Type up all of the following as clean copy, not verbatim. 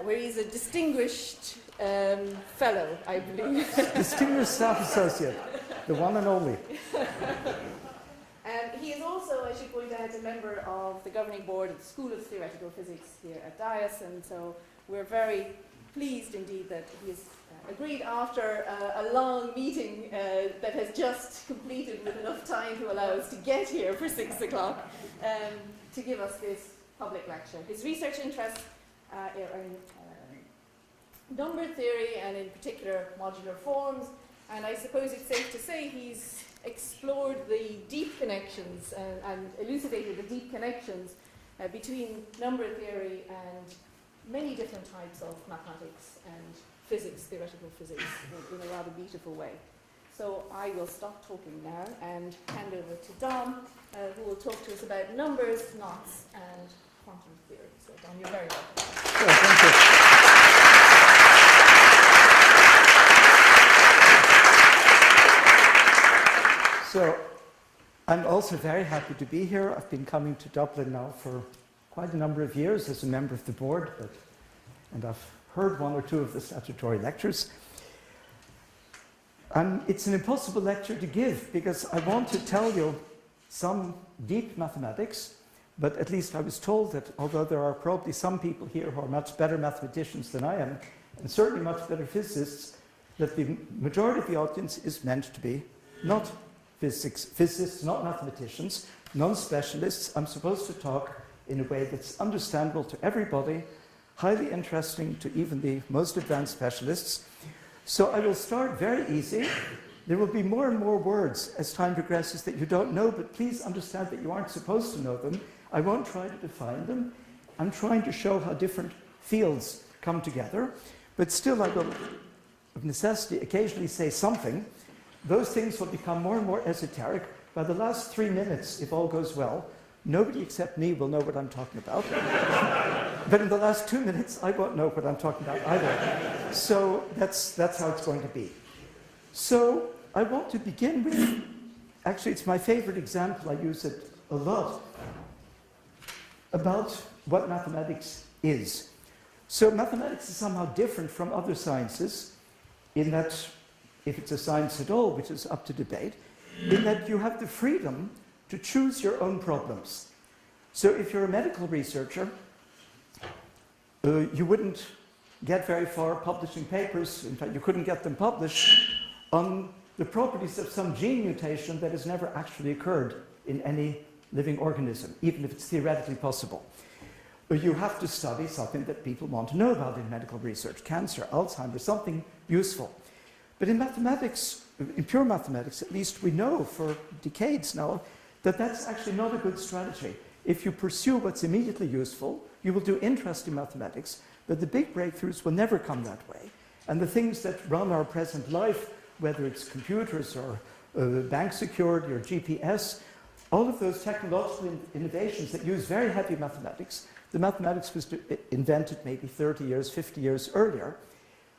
where he's a distinguished fellow, I believe. Distinguished staff associate, the one and only. He is also, as you pointed out, a member of the governing board of the School of Theoretical Physics here at DIAS, and so we're very pleased indeed that he has agreed after a long meeting that has just completed with enough time to allow us to get here for 6 o'clock to give us this public lecture. His research interests are in number theory and in particular modular forms, and I suppose it's safe to say he's explored the deep connections and elucidated the deep connections between number theory and many different types of mathematics and physics, theoretical physics, in a rather beautiful way. So I will stop talking now and hand over to Dom, who will talk to us about numbers, knots, and quantum theory. So Dom, you're very welcome. Sure, thank you. So, I'm also very happy to be here. I've been coming to Dublin now for quite a number of years as a member of the board, and I've heard one or two of the statutory lectures. It's an impossible lecture to give because I want to tell you some deep mathematics, but at least I was told that although there are probably some people here who are much better mathematicians than I am, and certainly much better physicists, that the majority of the audience is meant to be not physicists, not mathematicians, non-specialists. I'm supposed to talk in a way that's understandable to everybody, highly interesting to even the most advanced specialists. So I will start very easy. There will be more and more words as time progresses that you don't know, but please understand that you aren't supposed to know them. I won't try to define them. I'm trying to show how different fields come together, but still I will, of necessity, occasionally say something. Those things will become more and more esoteric. By the last 3 minutes, if all goes well, nobody except me will know what I'm talking about. But in the last 2 minutes, I won't know what I'm talking about either. So that's how it's going to be. So I want to begin with, actually it's my favorite example, I use it a lot, about what mathematics is. So mathematics is somehow different from other sciences in that, if it's a science at all, which is up to debate, in that you have the freedom to choose your own problems. So if you're a medical researcher, you wouldn't get very far publishing papers, in fact you couldn't get them published, on the properties of some gene mutation that has never actually occurred in any living organism, even if it's theoretically possible. You have to study something that people want to know about in medical research, cancer, Alzheimer's, something useful. But in mathematics, in pure mathematics at least, we know for decades now that that's actually not a good strategy. If you pursue what's immediately useful, you will do interesting mathematics, but the big breakthroughs will never come that way. And the things that run our present life, whether it's computers or bank security or GPS, all of those technological innovations that use very heavy mathematics, the mathematics was invented maybe 30 years, 50 years earlier.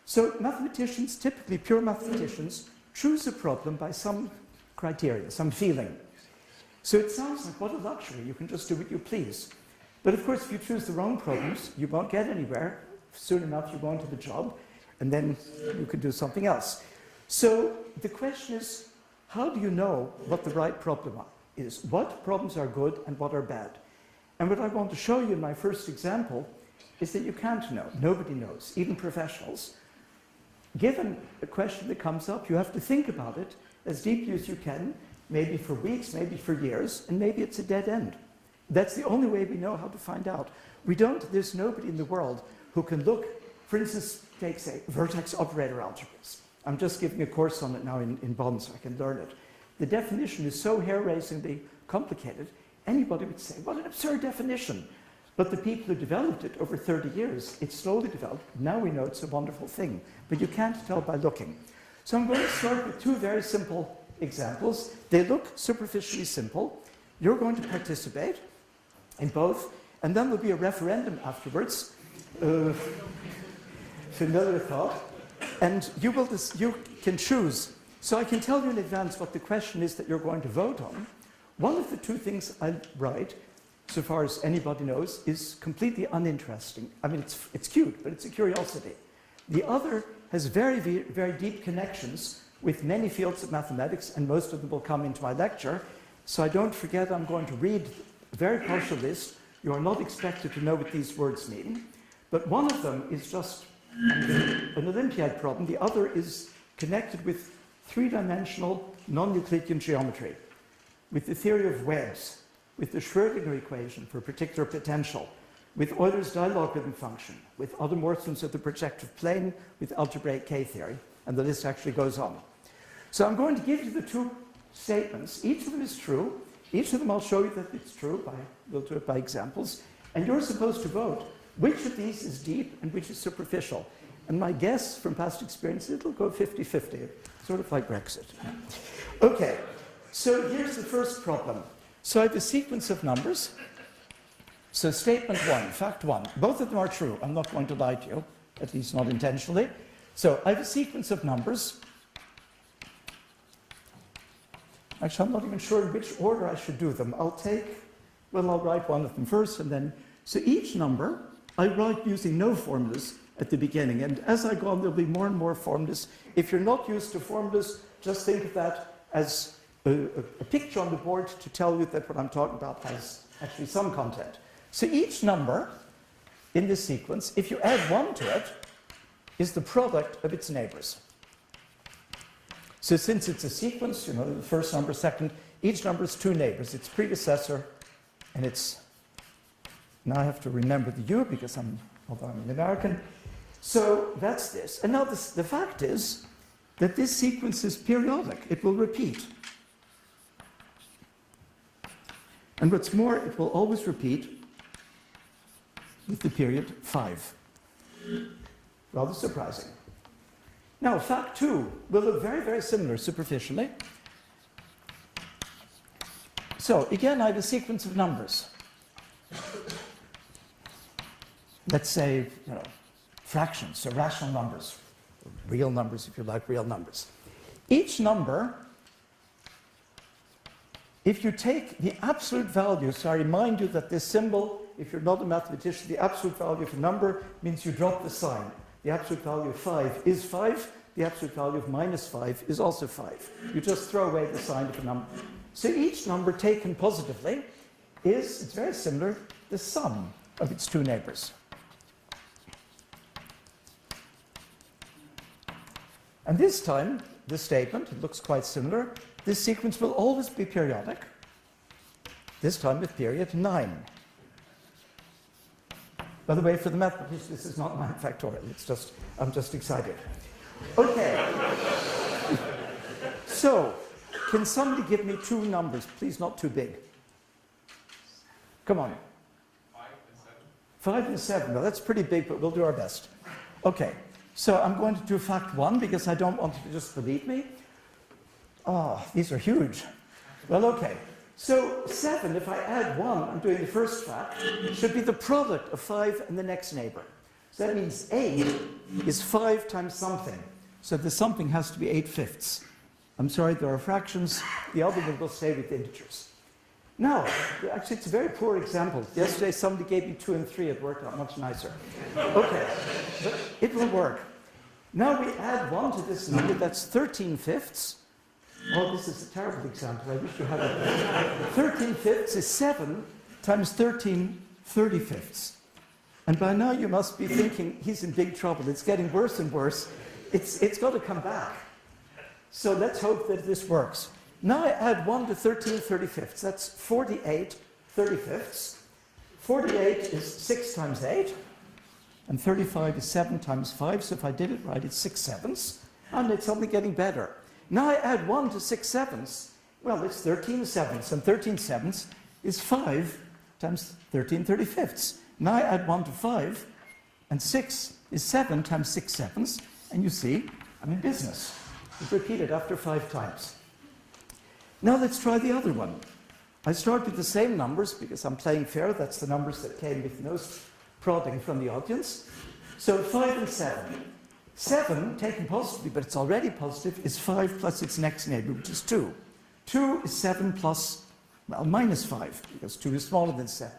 So mathematicians, typically pure mathematicians, choose a problem by some criteria, some feeling. So it sounds like what a luxury, you can just do what you please. But of course, if you choose the wrong problems, you won't get anywhere. Soon enough, you go into the job, and then you can do something else. So the question is, how do you know what the right problem is? What problems are good and what are bad? And what I want to show you in my first example is that you can't know. Nobody knows, even professionals. Given a question that comes up, you have to think about it as deeply as you can, maybe for weeks, maybe for years, and maybe it's a dead end. That's the only way we know how to find out. There's nobody in the world who can look, for instance, take, say, vertex operator algebras. I'm just giving a course on it now in Bonn, so I can learn it. The definition is so hair-raisingly complicated, anybody would say, what an absurd definition. But the people who developed it over 30 years, it slowly developed. Now we know it's a wonderful thing, but you can't tell by looking. So I'm going to start with 2 very simple examples. They look superficially simple. You're going to participate in both, and then there'll be a referendum afterwards. Familiar thought. And you can choose. So I can tell you in advance what the question is that you're going to vote on. One of the 2 things I write so far as anybody knows, is completely uninteresting. I mean, it's cute, but it's a curiosity. The other has very, very deep connections with many fields of mathematics, and most of them will come into my lecture. So I don't forget, I'm going to read a very partial list. You are not expected to know what these words mean, but one of them is just an Olympiad problem. The other is connected with three-dimensional non-Euclidean geometry, with the theory of webs, with the Schrödinger equation for a particular potential, with Euler's dilogarithm function, with other morphisms of the projective plane, with algebraic K-theory, and the list actually goes on. So I'm going to give you the two statements. Each of them is true. Each of them I'll show you that it's true. We'll do it by examples. And you're supposed to vote which of these is deep and which is superficial. And my guess from past experience, it'll go 50-50, sort of like Brexit. Okay, so here's the first problem. So I have a sequence of numbers. So statement one, fact one, both of them are true. I'm not going to lie to you, at least not intentionally. So I have a sequence of numbers. Actually, I'm not even sure in which order I should do them. I'll write one of them first, and then, so each number I write using no formulas at the beginning, and as I go on, there'll be more and more formulas. If you're not used to formulas, just think of that as a picture on the board to tell you that what I'm talking about has actually some content. So each number in this sequence, if you add 1 to it, is the product of its neighbors. So since it's a sequence, you know, the first number, second, each number is 2 neighbors, its predecessor, and it's, now I have to remember the U because although I'm an American. So that's this. And now the fact is that this sequence is periodic. It will repeat. And what's more, it will always repeat with the period 5. Rather surprising. Now, fact 2 will look very, very similar superficially. So, again, I have a sequence of numbers. Let's say, you know, fractions, so rational numbers, real numbers, if you like, real numbers. Each number, if you take the absolute value, so I remind you that this symbol, if you're not a mathematician, the absolute value of a number means you drop the sign. The absolute value of 5 is 5. The absolute value of -5 is also 5. You just throw away the sign of a number. So each number taken positively is, it's very similar, the sum of its 2 neighbors. And this time, this statement, it looks quite similar. This sequence will always be periodic, this time with period 9. By the way, for the mathematicians, this is not 9 factorial. It's just, I'm just excited. Okay. So, can somebody give me 2 numbers? Please, not too big. Come on. 5 and 7. 5 and 7. Well, that's pretty big, but we'll do our best. Okay. So I'm going to do fact 1 because I don't want you to just believe me. Oh, these are huge. Well, okay. So 7, if I add 1, I'm doing the first fact, should be the product of 5 and the next neighbor. So that means 8 is 5 times something. So the something has to be 8/5. I'm sorry, there are fractions. The other one will stay with integers. Now, actually, it's a very poor example. Yesterday, somebody gave me 2 and 3. It worked out much nicer. Okay, but it will work. Now we add 1 to this number. That's 13/5. Oh, this is a terrible example. I wish you had it. 13/5 is 7 times 13/35. And by now you must be thinking, he's in big trouble. It's getting worse and worse. It's got to come back. So let's hope that this works. Now I add 1 to 13/35. That's 48/35. 48 is 6 times 8. And 35 is 7 times 5. So if I did it right, it's 6/7. And it's only getting better. Now I add 1 to 6/7. Well, it's 13/7. And 13/7 is 5 times 13/35. Now I add 1 to 5. And 6 is 7 times 6/7. And you see, I'm in business. It's repeated after 5 times. Now let's try the other one. I start with the same numbers because I'm playing fair. That's the numbers that came with most prodding from the audience. So 5 and 7. 7, taken positively, but it's already positive, is 5 plus its next neighbor, which is 2. 2 is 7 plus Well, minus 5, because 2 is smaller than 7.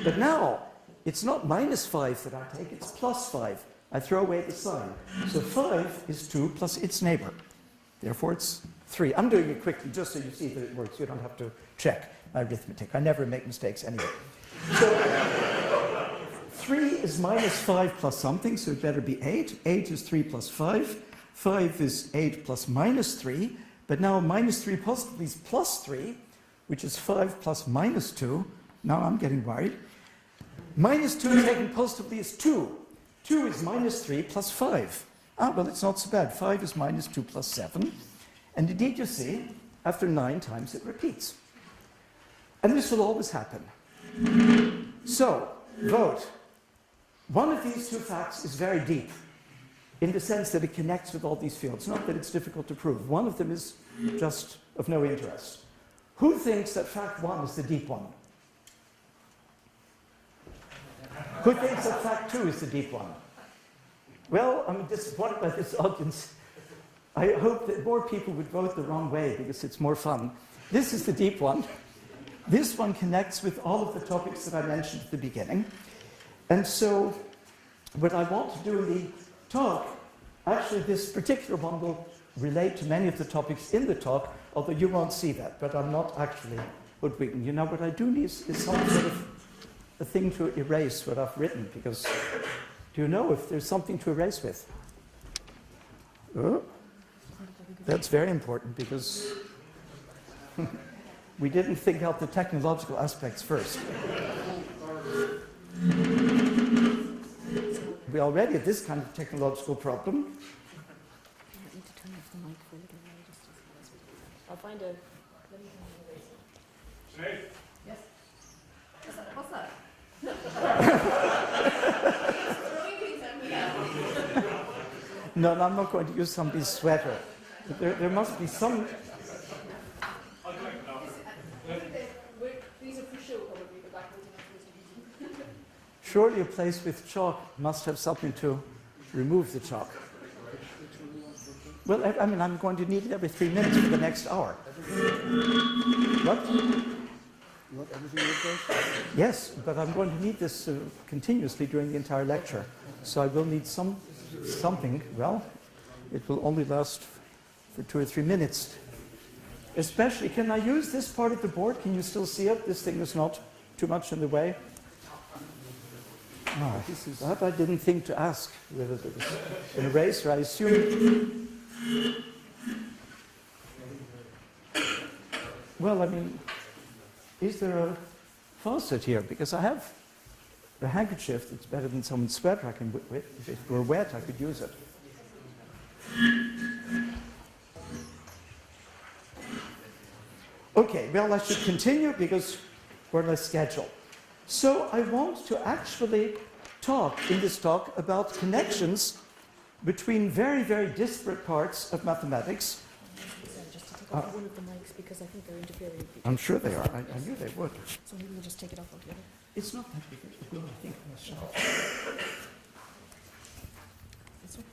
But now, it's not minus 5 that I take, it's plus 5. I throw away the sign. So 5 is 2 plus its neighbor. Therefore, it's 3. I'm doing it quickly just so you see that it works. You don't have to check my arithmetic. I never make mistakes anyway. So 3 is minus 5 plus something, so it better be 8. 8 is 3 plus 5. 5 is 8 plus minus 3. But now minus 3 possibly is plus 3, which is 5 plus minus 2. Now I'm getting worried. Minus 2 taken positively is 2. 2 is minus 3 plus 5. Ah, well, it's not so bad. 5 is minus 2 plus 7. And indeed, you see, after 9 times it repeats. And this will always happen. So, vote. One of these two facts is very deep, in the sense that it connects with all these fields. Not that it's difficult to prove. One of them is just of no interest. Who thinks that fact 1 is the deep one? Who thinks that fact 2 is the deep one? Well, I'm disappointed by this audience. I hope that more people would vote the wrong way because it's more fun. This is the deep one. This one connects with all of the topics that I mentioned at the beginning. And so, what I want to do in the talk, actually this particular one will relate to many of the topics in the talk, although you won't see that, but I'm not actually hoodwinking. You know, what I do need is some sort of a thing to erase what I've written, because do you know if there's something to erase with? Oh, that's very important, because we didn't think out the technological aspects first. We already have this kind of technological problem. I need to turn off the mic for a little while. I'll find a... Yes? What's that? No, I'm not going to use somebody's sweater. But there must be some... These are for show, probably, but that will be. Surely a place with chalk must have something to remove the chalk. Well, I mean, I'm going to need it every 3 minutes for the next hour. What? Not everything will go? Yes, but I'm going to need this continuously during the entire lecture. So I will need something. Well, it will only last for 2 or 3 minutes. Especially, can I use this part of the board? Can you still see it? This thing is not too much in the way. Oh, that I didn't think to ask whether there was an eraser. I assume. Well, I mean, is there a faucet here? Because I have a handkerchief that's better than someone's sweater I can with. If it were wet, I could use it. Okay, well, I should continue because we're on a schedule. So I want to actually talk in this talk about connections between very, very disparate parts of mathematics. Just to take off one of the mics because I think they're interfering with each I'm sure they are. I knew they would. So maybe we'll just take it off altogether. It's not that big. I think myself. This one?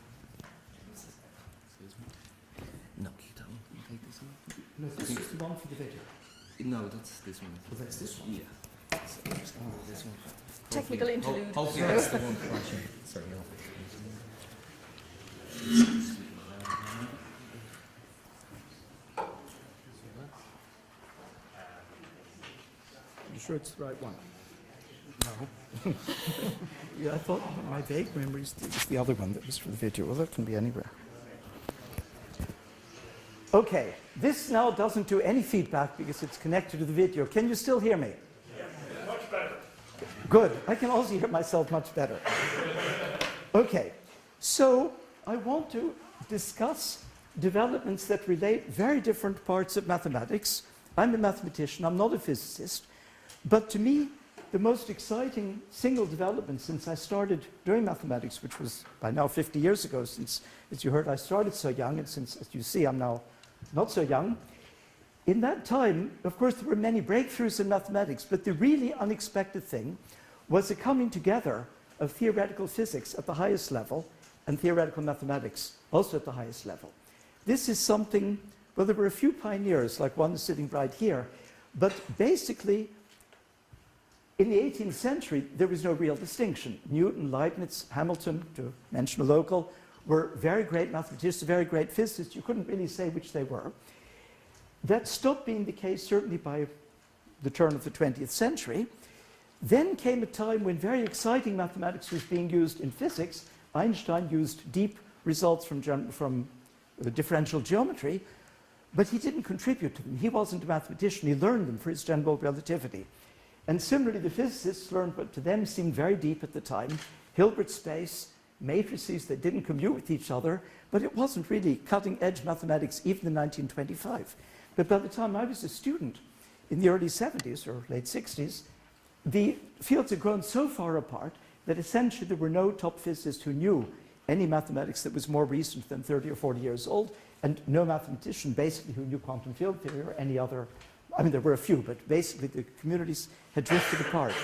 No, that one. Can you take this one? No, this is the one for the video. No, that's this one. Oh, that's this one? Yeah. This one. Technical interlude. Hopefully that's the one flashing. Sorry, no. You sure it's the right one? No. Yeah, I thought my vague memories it was the other one that was for the video. Well, that can be anywhere. Okay, this now doesn't do any feedback because it's connected to the video. Can you still hear me? Yes, much better. Good. I can also hear myself much better. Okay, so I want to discuss developments that relate very different parts of mathematics. I'm a mathematician, I'm not a physicist, but to me, the most exciting single development since I started doing mathematics, which was by now 50 years ago, since, as you heard, I started so young, and since, as you see, I'm now not so young. In that time, of course, there were many breakthroughs in mathematics, but the really unexpected thing was the coming together of theoretical physics at the highest level and theoretical mathematics also at the highest level. This is something, well, there were a few pioneers, like one sitting right here, But basically, in the 18th century, there was no real distinction. Newton, Leibniz, Hamilton, to mention a local, were very great mathematicians, very great physicists. You couldn't really say which they were. That stopped being the case certainly by the turn of the 20th century. Then came a time when very exciting mathematics was being used in physics. Einstein used deep results from differential geometry, but he didn't contribute to them. He wasn't a mathematician. He learned them for his general relativity. And similarly, the physicists learned what to them seemed very deep at the time, Hilbert space, matrices that didn't commute with each other, but it wasn't really cutting-edge mathematics even in 1925. But by the time I was a student, in the early 70s or late 60s, the fields had grown so far apart that essentially there were no top physicists who knew any mathematics that was more recent than 30 or 40 years old, and no mathematician basically who knew quantum field theory or any other. I mean, there were a few, but basically the communities had drifted apart.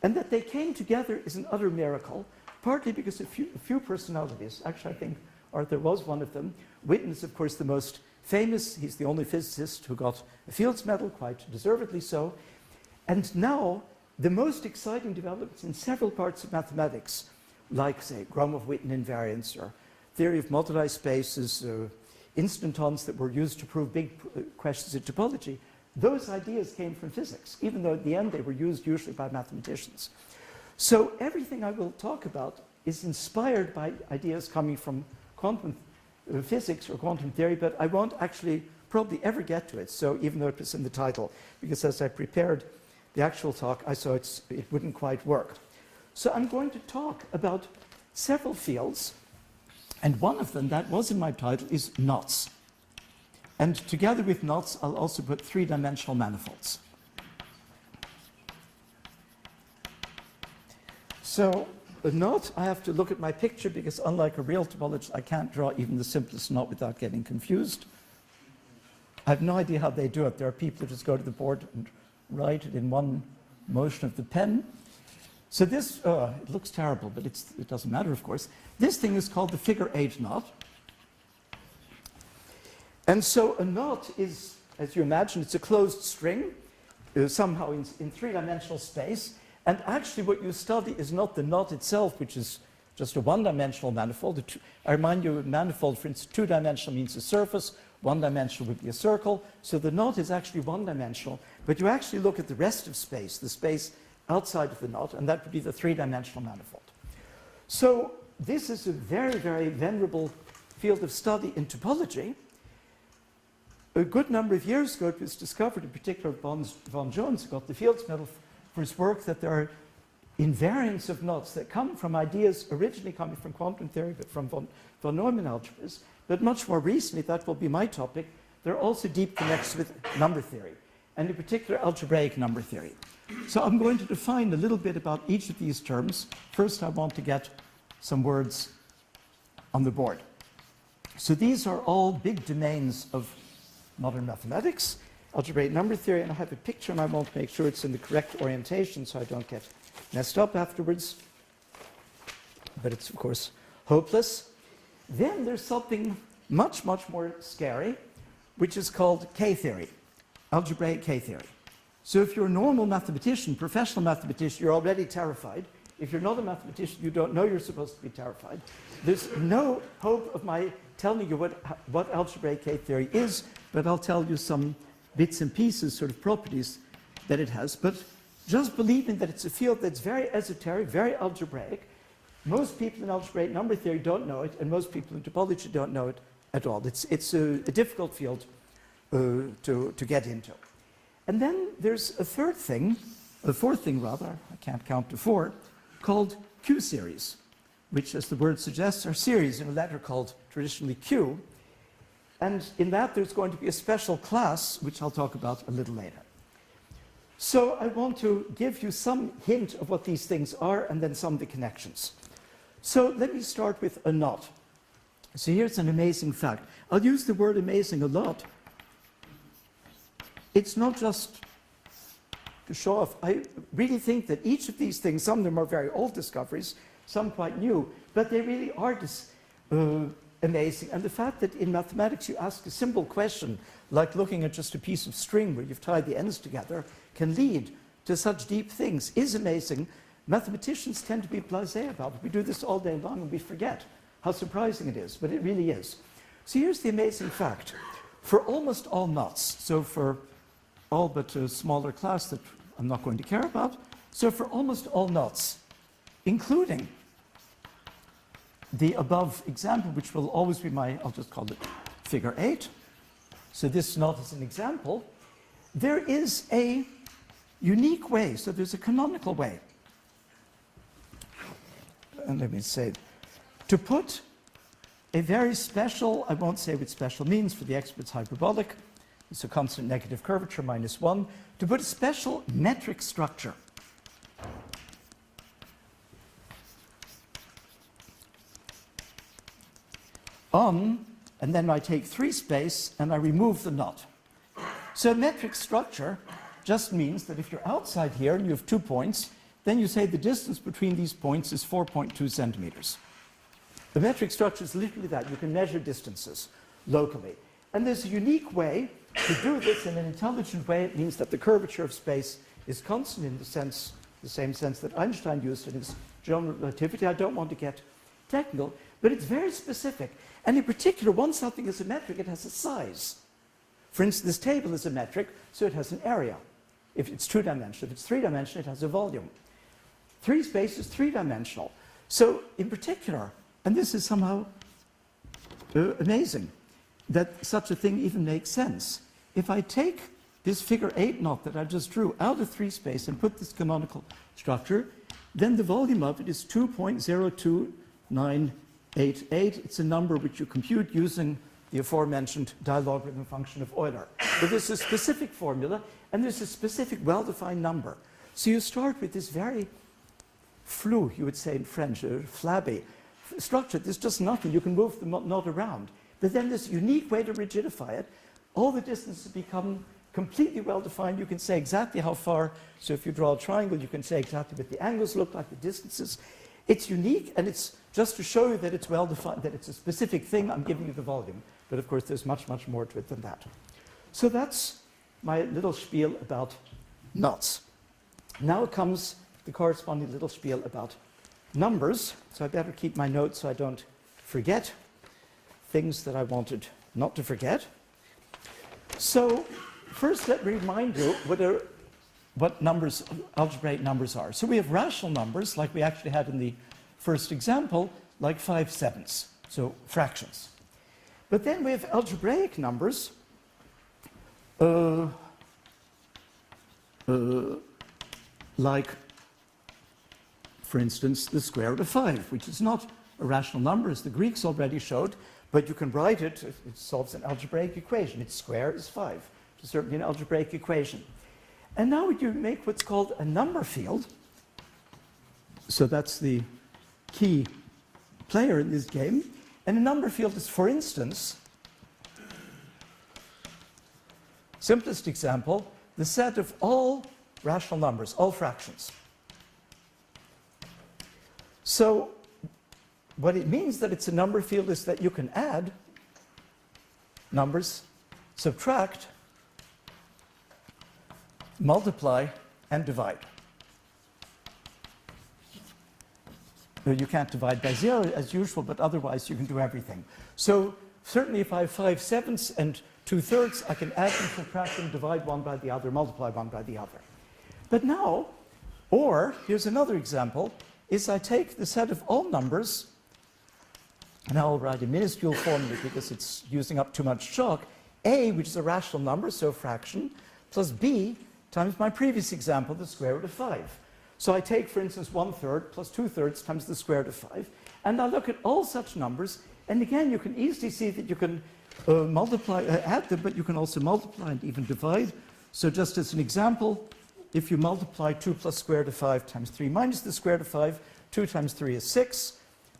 And that they came together is an utter miracle, partly because a few personalities, actually I think Arthur was one of them. Witten is, of course, the most famous. He's the only physicist who got a Fields Medal, quite deservedly so. And now, the most exciting developments in several parts of mathematics, like, say, Gromov-Witten invariance or theory of moduli spaces, instantons that were used to prove big questions in topology, those ideas came from physics, even though at the end they were used usually by mathematicians. So everything I will talk about is inspired by ideas coming from quantum physics or quantum theory, but I won't actually probably ever get to it, so even though it was in the title, because as I prepared the actual talk, I saw it wouldn't quite work. So I'm going to talk about several fields, and one of them that was in my title is knots. And together with knots, I'll also put three-dimensional manifolds. So a knot, I have to look at my picture because unlike a real topologist, I can't draw even the simplest knot without getting confused. I have no idea how they do it. There are people who just go to the board and write it in one motion of the pen. So this, it looks terrible, but it doesn't matter, of course. This thing is called the figure 8 knot. And so a knot is, as you imagine, it's a closed string, somehow in three-dimensional space. And actually what you study is not the knot itself, which is just a one-dimensional manifold. I remind you, a manifold, for instance, two-dimensional means a surface, one-dimensional would be a circle. So the knot is actually one-dimensional, but you actually look at the rest of space, the space outside of the knot, and that would be the three-dimensional manifold. So this is a very, very venerable field of study in topology. A good number of years ago, it was discovered, in particular, von Jones got the Fields Medal for his work, that there are invariants of knots that come from ideas originally coming from quantum theory, but from von Neumann algebras. But much more recently, that will be my topic, there are also deep connections with number theory, and in particular, algebraic number theory. So I'm going to define a little bit about each of these terms. First, I want to get some words on the board. So these are all big domains of modern mathematics, algebraic number theory, and I have a picture and I want to make sure it's in the correct orientation so I don't get messed up afterwards. But it's, of course, hopeless. Then there's something much, much more scary, which is called K-theory, algebraic K-theory. So if you're a normal mathematician, professional mathematician, you're already terrified. If you're not a mathematician, you don't know you're supposed to be terrified. There's no hope of my telling you what algebraic K-theory is, but I'll tell you some bits and pieces, sort of properties that it has. But just believing that it's a field that's very esoteric, very algebraic. Most people in algebraic number theory don't know it, and most people in topology don't know it at all. It's a difficult field to get into. And then there's a fourth thing, I can't count to four, called Q-series, which, as the word suggests, are series in a letter called traditionally Q. And in that, there's going to be a special class, which I'll talk about a little later. So I want to give you some hint of what these things are, and then some of the connections. So let me start with a knot. So here's an amazing fact. I'll use the word amazing a lot. It's not just to show off. I really think that each of these things, some of them are very old discoveries, some quite new, but they really are amazing. And the fact that in mathematics you ask a simple question, like looking at just a piece of string where you've tied the ends together, can lead to such deep things is amazing. Mathematicians tend to be blasé about it. We do this all day long and we forget how surprising it is, but it really is. So here's the amazing fact. For almost all knots, so for all but a smaller class that I'm not going to care about, so for almost all knots, including the above example, which will always be my, I'll just call it figure 8. So this knot is an example. There is a unique way, so there's a canonical way. And let me say, to put a very special, I won't say what special means for the experts, hyperbolic, it's a constant negative curvature -1, to put a special metric structure on, and then I take 3 space and I remove the knot. So metric structure just means that if you're outside here and you have 2 points, then you say the distance between these points is 4.2 centimeters. The metric structure is literally that. You can measure distances locally. And there's a unique way to do this in an intelligent way. It means that the curvature of space is constant in the same sense that Einstein used in his general relativity. I don't want to get technical, but it's very specific. And in particular, once something is a metric, it has a size. For instance, this table is a metric, so it has an area. If it's 2-dimensional, if it's 3-dimensional, it has a volume. 3 space is 3-dimensional. So in particular, and this is somehow amazing, that such a thing even makes sense. If I take this figure 8 knot that I just drew out of 3 space and put this canonical structure, then the volume of it is 2.02988. It's a number which you compute using the aforementioned dilogarithm function of Euler. But there's a specific formula, and there's a specific well-defined number. So you start with this very flou, you would say in French, flabby structure. There's just nothing. You can move the knot around. But then this unique way to rigidify it, all the distances become completely well-defined. You can say exactly how far. So if you draw a triangle, you can say exactly what the angles look like, the distances. It's unique, and it's just to show you that it's well-defined, that it's a specific thing. I'm giving you the volume. But of course, there's much, much more to it than that. So that's my little spiel about knots. Now comes the corresponding little spiel about numbers. So I better keep my notes so I don't forget things that I wanted not to forget. So first, let me remind you what numbers, algebraic numbers are. So we have rational numbers, like we actually had in the first example, like 5/7, so fractions. But then we have algebraic numbers, like, for instance, the square root of 5, which is not a rational number, as the Greeks already showed, but you can write it. It solves an algebraic equation. Its square is 5. It's certainly an algebraic equation. And now you make what's called a number field. So that's the key player in this game. And a number field is, for instance, simplest example, the set of all rational numbers, all fractions. So what it means that it's a number field is that you can add numbers, subtract, multiply, and divide. You can't divide by 0 as usual, but otherwise you can do everything. So certainly if I have 5/7 and 2/3, I can add them, subtract them, divide one by the other, multiply one by the other. But now, or here's another example, is I take the set of all numbers, and I'll write a minuscule formula because it's using up too much chalk, a, which is a rational number, so a fraction, plus b times my previous example, the square root of 5. So I take, for instance, 1/3 plus 2/3 times the square root of 5, and I look at all such numbers, and again, you can easily see that you can add them, but you can also multiply and even divide. So just as an example, if you multiply 2 plus square root of 5 times 3 minus the square root of 5, 2 times 3 is 6,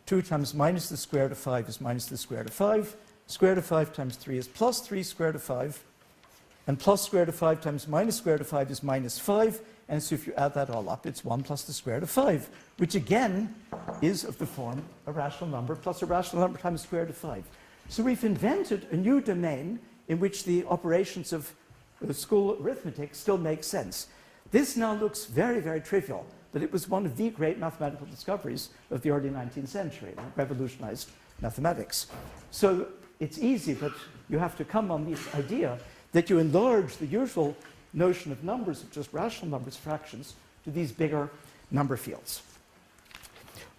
2 times minus the square root of 5 is minus the square root of 5, square root of 5 times 3 is plus 3 square root of 5, And plus square root of 5 times minus square root of 5 is minus 5. And so if you add that all up, it's 1 plus the square root of 5, which again is of the form a rational number plus a rational number times the square root of 5. So we've invented a new domain in which the operations of school arithmetic still make sense. This now looks very, very trivial, but it was one of the great mathematical discoveries of the early 19th century. It revolutionized mathematics. So it's easy, but you have to come on this idea that you enlarge the usual notion of numbers, of just rational numbers, fractions, to these bigger number fields.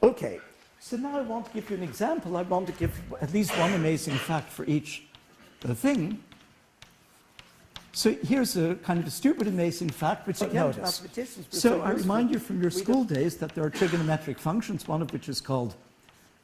Okay, so now I want to give you an example. I want to give at least one amazing fact for each thing. So here's a kind of a stupid amazing fact, which again, mathematicians. So I remind you from your school days that there are trigonometric functions, one of which is called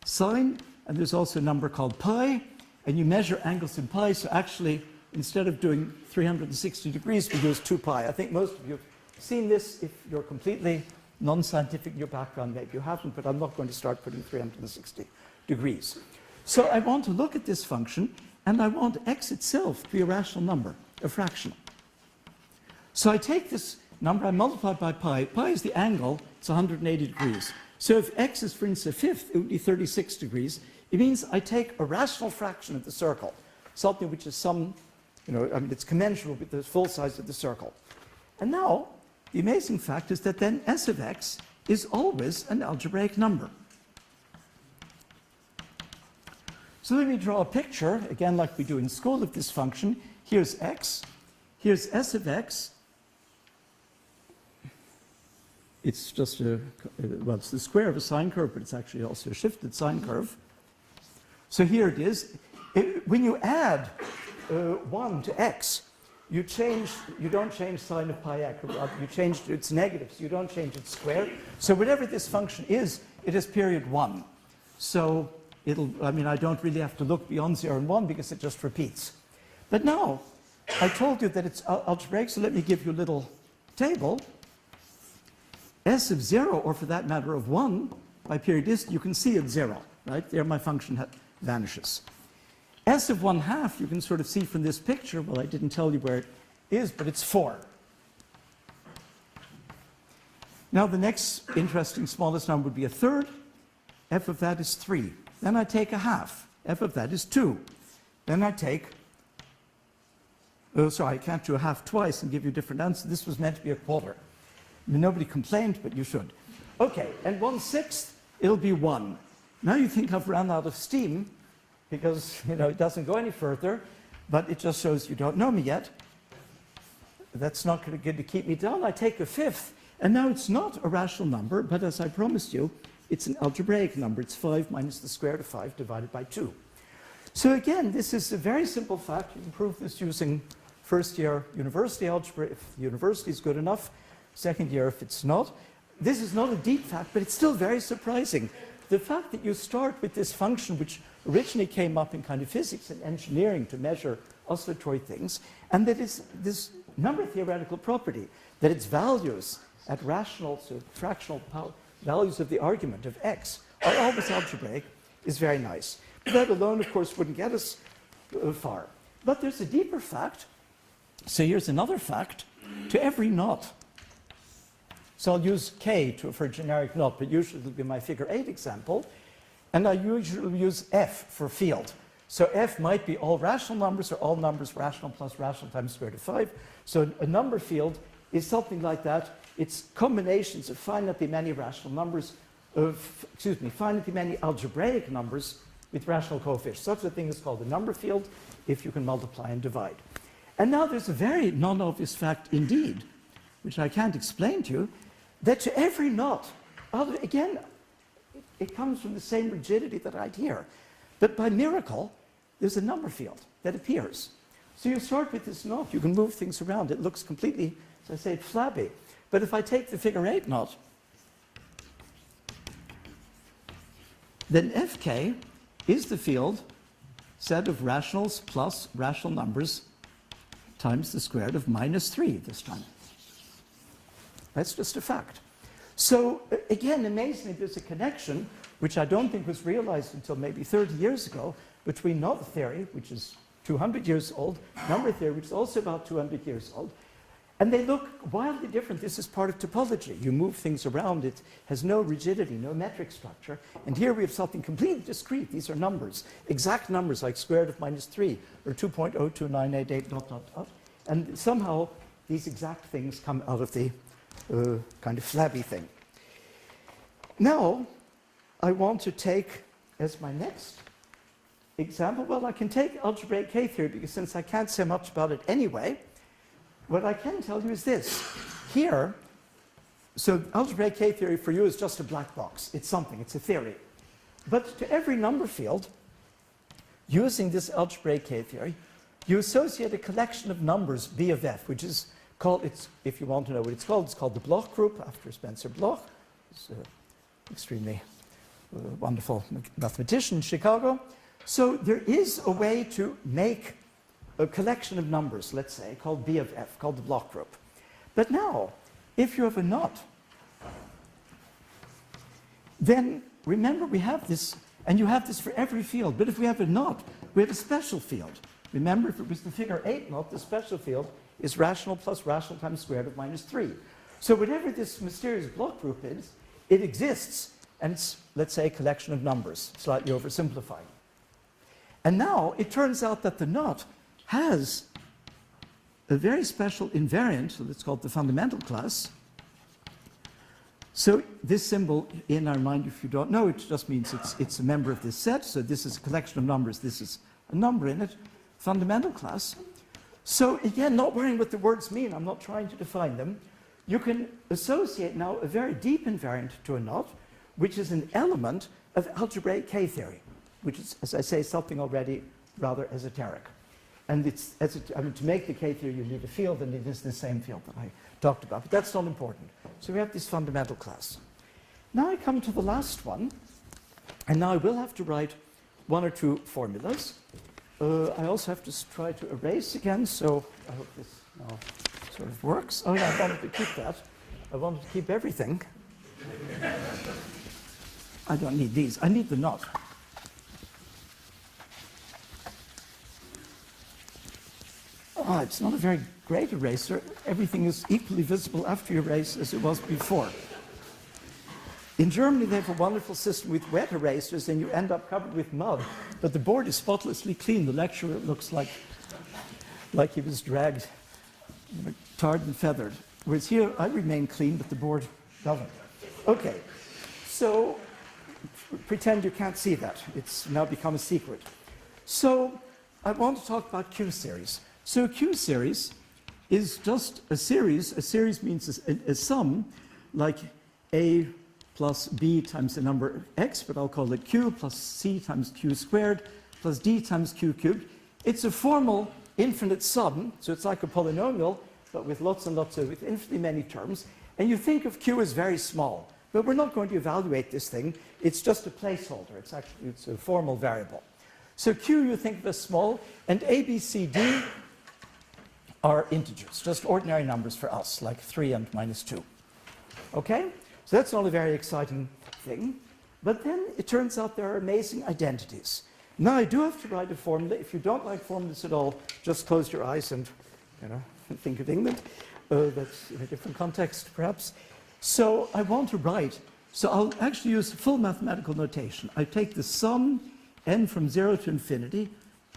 sine, and there's also a number called pi, and you measure angles in pi. So actually, instead of doing 360 degrees, we use 2 pi. I think most of you have seen this. If you're completely non-scientific in your background, maybe you haven't, but I'm not going to start putting 360 degrees. So I want to look at this function, and I want x itself to be a rational number, a fraction. So I take this number, I multiply it by pi. Pi is the angle, it's 180 degrees. So if x is, for instance, a fifth, it would be 36 degrees. It means I take a rational fraction of the circle, something which is some, it's commensurable with the full size of the circle. And now, the amazing fact is that then s of x is always an algebraic number. So let me draw a picture, again like we do in school, of this function. Here's x, here's s of x. It's just it's the square of a sine curve, but it's actually also a shifted sine curve. So here it is. When you add 1 to x, you don't change sine of pi x. You change its negatives. You don't change its square. So whatever this function is, it is period 1. So I don't really have to look beyond 0 and 1 because it just repeats. But now, I told you that it's algebraic, so let me give you a little table. S of 0, or for that matter of 1, by periodicity, you can see it's 0, right? There my function vanishes. S of 1/2, you can sort of see from this picture, well, I didn't tell you where it is, but it's 4. Now the next interesting smallest number would be a third. F of that is 3. Then I take a half. F of that is 2. Then I take, sorry, I can't do a half twice and give you a different answer. This was meant to be a quarter. Nobody complained, but you should. Okay, and 1/6, it'll be 1. Now you think I've run out of steam, because it doesn't go any further, but it just shows you don't know me yet. That's not going to keep me down. I take a fifth, and now it's not a rational number, but as I promised you, it's an algebraic number. It's 5 minus the square root of 5 divided by 2. So again, this is a very simple fact. You can prove this using first-year university algebra if the university is good enough, second year if it's not. This is not a deep fact, but it's still very surprising. The fact that you start with this function, which originally came up in kind of physics and engineering to measure oscillatory things, and that is this number theoretical property, that its values at rational, so fractional values of the argument of x are always algebraic, is very nice. But that alone, of course, wouldn't get us far. But there's a deeper fact. So here's another fact. To every knot, so I'll use k for a generic knot, but usually it'll be my figure 8 example. And I usually use f for field. So f might be all rational numbers or all numbers rational plus rational times square root of 5. So a number field is something like that. It's combinations of finitely many rational numbers, finitely many algebraic numbers with rational coefficients. Such a thing is called a number field if you can multiply and divide. And now there's a very non-obvious fact indeed, which I can't explain to you, that to every knot, again, it comes from the same rigidity that I'd hear. But by miracle, there's a number field that appears. So you start with this knot, you can move things around. It looks completely, as I say, flabby. But if I take the figure 8 knot, then Fk is the field set of rationals plus rational numbers times the square root of -3 this time. That's just a fact. So again, amazingly, there's a connection, which I don't think was realized until maybe 30 years ago, between knot theory, which is 200 years old, number theory, which is also about 200 years old. And they look wildly different. This is part of topology. You move things around. It has no rigidity, no metric structure. And here we have something completely discrete. These are numbers, exact numbers like square root of -3 or 2.02988 dot, dot, dot. And somehow these exact things come out of the kind of flabby thing. Now, I want to take as my next example, well, I can take algebraic K-theory because since I can't say much about it anyway, what I can tell you is this. Here, so algebraic K-theory for you is just a black box. It's something, it's a theory. But to every number field, using this algebraic K-theory, you associate a collection of numbers, B of F, which is called, if you want to know what it's called the Bloch group, after Spencer Bloch. It's an extremely wonderful mathematician in Chicago. So there is a way to make a collection of numbers, let's say, called B of F, called the Bloch group. But now, if you have a knot, then remember we have this, and you have this for every field, but if we have a knot, we have a special field. Remember, if it was the figure 8 knot, the special field is rational plus rational times square root of -3. So whatever this mysterious Bloch group is, it exists, and it's, let's say, a collection of numbers, slightly oversimplifying. And now it turns out that the knot has a very special invariant, so that's called the fundamental class. So this symbol in our mind, if you don't know, it just means it's a member of this set. So this is a collection of numbers. This is a number in it, fundamental class. So again, not worrying what the words mean, I'm not trying to define them. You can associate now a very deep invariant to a knot, which is an element of algebraic K-theory, which is, as I say, something already rather esoteric. And it's, to make the K-theory, you need a field, and it is the same field that I talked about. But that's not important. So we have this fundamental class. Now I come to the last one, and now I will have to write one or two formulas. I also have to try to erase again, so I hope this now sort of works. Oh yeah, I wanted to keep that. I wanted to keep everything. I don't need these. I need the knot. Oh, it's not a very great eraser. Everything is equally visible after you erase as it was before. In Germany, they have a wonderful system with wet erasers, and you end up covered with mud. But the board is spotlessly clean. The lecturer looks like he was dragged, tarred and feathered. Whereas here, I remain clean, but the board doesn't. Okay, so pretend you can't see that. It's now become a secret. So I want to talk about Q-series. So a Q-series is just a series. A series means a sum, like A plus B times the number x, but I'll call it Q, plus C times Q squared, plus D times Q cubed. It's a formal infinite sum, so it's like a polynomial, but with lots and lots of, with infinitely many terms. And you think of Q as very small, but we're not going to evaluate this thing. It's just a placeholder. It's a formal variable. So Q you think of as small, and A, B, C, D are integers, just ordinary numbers for us, like 3 and -2. Okay? So that's not a very exciting thing. But then it turns out there are amazing identities. Now I do have to write a formula. If you don't like formulas at all, just close your eyes and think of England. That's in a different context, perhaps. So I want to write, so I'll actually use full mathematical notation. I take the sum n from 0 to infinity,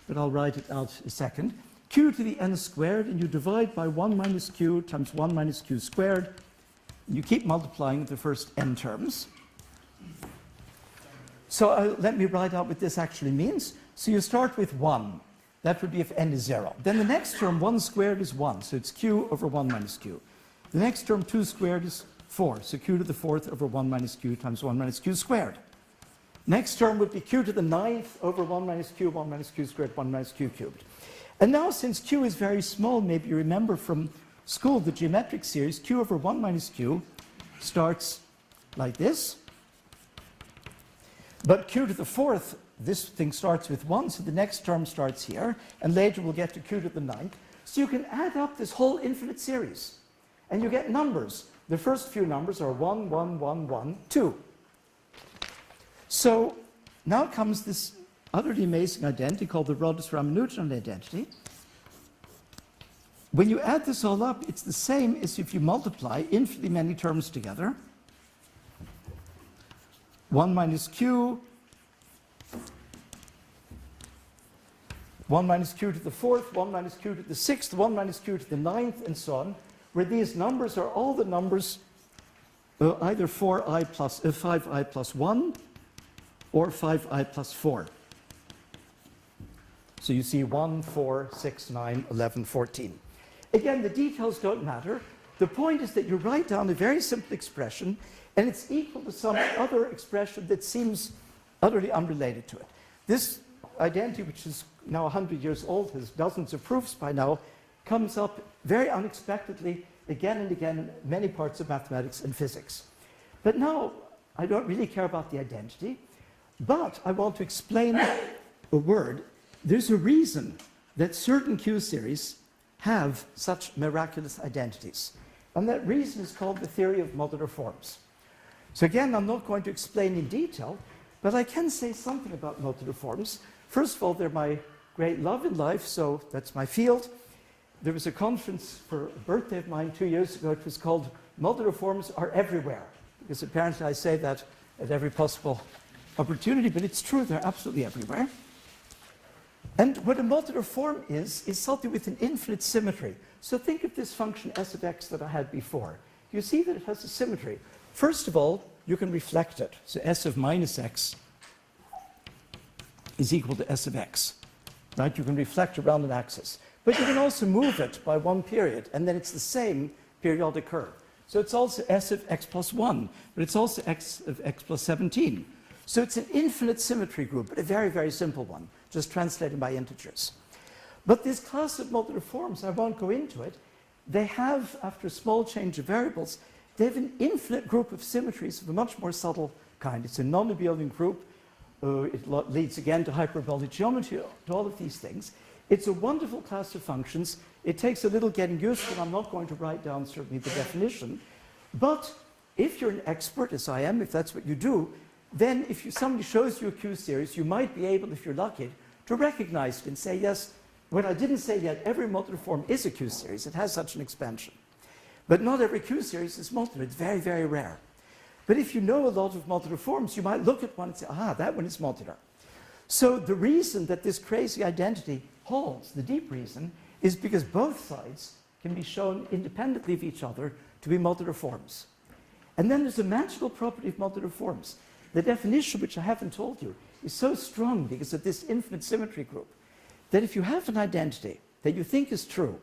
but I'll write it out a second. Q to the n squared, and you divide by 1 minus q times 1 minus q squared. You keep multiplying the first n terms. So let me write out what this actually means. So you start with 1. That would be if n is 0. Then the next term, 1 squared, is 1. So it's q over 1 minus q. The next term, 2 squared, is 4. So q to the 4th over 1 minus q times 1 minus q squared. Next term would be q to the 9th over 1 minus q, 1 minus q squared, 1 minus q cubed. And now, since q is very small, maybe you remember from school the geometric series, q over 1 minus q starts like this. But q to the 4th, this thing starts with 1, so the next term starts here, and later we'll get to q to the 9th. So you can add up this whole infinite series, and you get numbers. The first few numbers are 1, 1, 1, 1, 2. So now comes this utterly amazing identity called the Rhodes-Ramanujan identity. When you add this all up, it's the same as if you multiply infinitely many terms together. 1 minus q, 1 minus q to the 4th, 1 minus q to the 6th, 1 minus q to the 9th, and so on, where these numbers are all the numbers either 5i plus 1 or 5i plus 4. So you see 1, 4, 6, 9, 11, 14. Again, the details don't matter. The point is that you write down a very simple expression, and it's equal to some other expression that seems utterly unrelated to it. This identity, which is now 100 years old, has dozens of proofs by now, comes up very unexpectedly again and again in many parts of mathematics and physics. But now, I don't really care about the identity, but I want to explain a word. There's a reason that certain Q-series have such miraculous identities. And that reason is called the theory of modular forms. So again, I'm not going to explain in detail, but I can say something about modular forms. First of all, they're my great love in life, so that's my field. There was a conference for a birthday of mine 2 years ago. It was called Modular Forms Are Everywhere, because apparently I say that at every possible opportunity, but it's true, they're absolutely everywhere. And what a modular form is something with an infinite symmetry. So think of this function s of x that I had before. You see that it has a symmetry. First of all, you can reflect it. So s of minus x is equal to s of x. Right? You can reflect around an axis. But you can also move it by one period, and then it's the same periodic curve. So it's also s of x plus 1, but it's also x of x plus 17. So it's an infinite symmetry group, but a very, very simple one, just translated by integers. But this class of modular forms, I won't go into it, they have, after a small change of variables, they have an infinite group of symmetries of a much more subtle kind. It's a non-abelian group. It leads again to hyperbolic geometry, to all of these things. It's a wonderful class of functions. It takes a little getting used to, and I'm not going to write down certainly the definition. But if you're an expert, as I am, if that's what you do, then if somebody shows you a Q-series, you might be able, if you're lucky, to recognize it and say, yes, what I didn't say yet, every modular form is a Q-series. It has such an expansion. But not every Q-series is modular. It's very, very rare. But if you know a lot of modular forms, you might look at one and say, aha, that one is modular. So the reason that this crazy identity holds, the deep reason, is because both sides can be shown independently of each other to be modular forms. And then there's a magical property of modular forms. The definition, which I haven't told you, is so strong because of this infinite symmetry group, that if you have an identity that you think is true,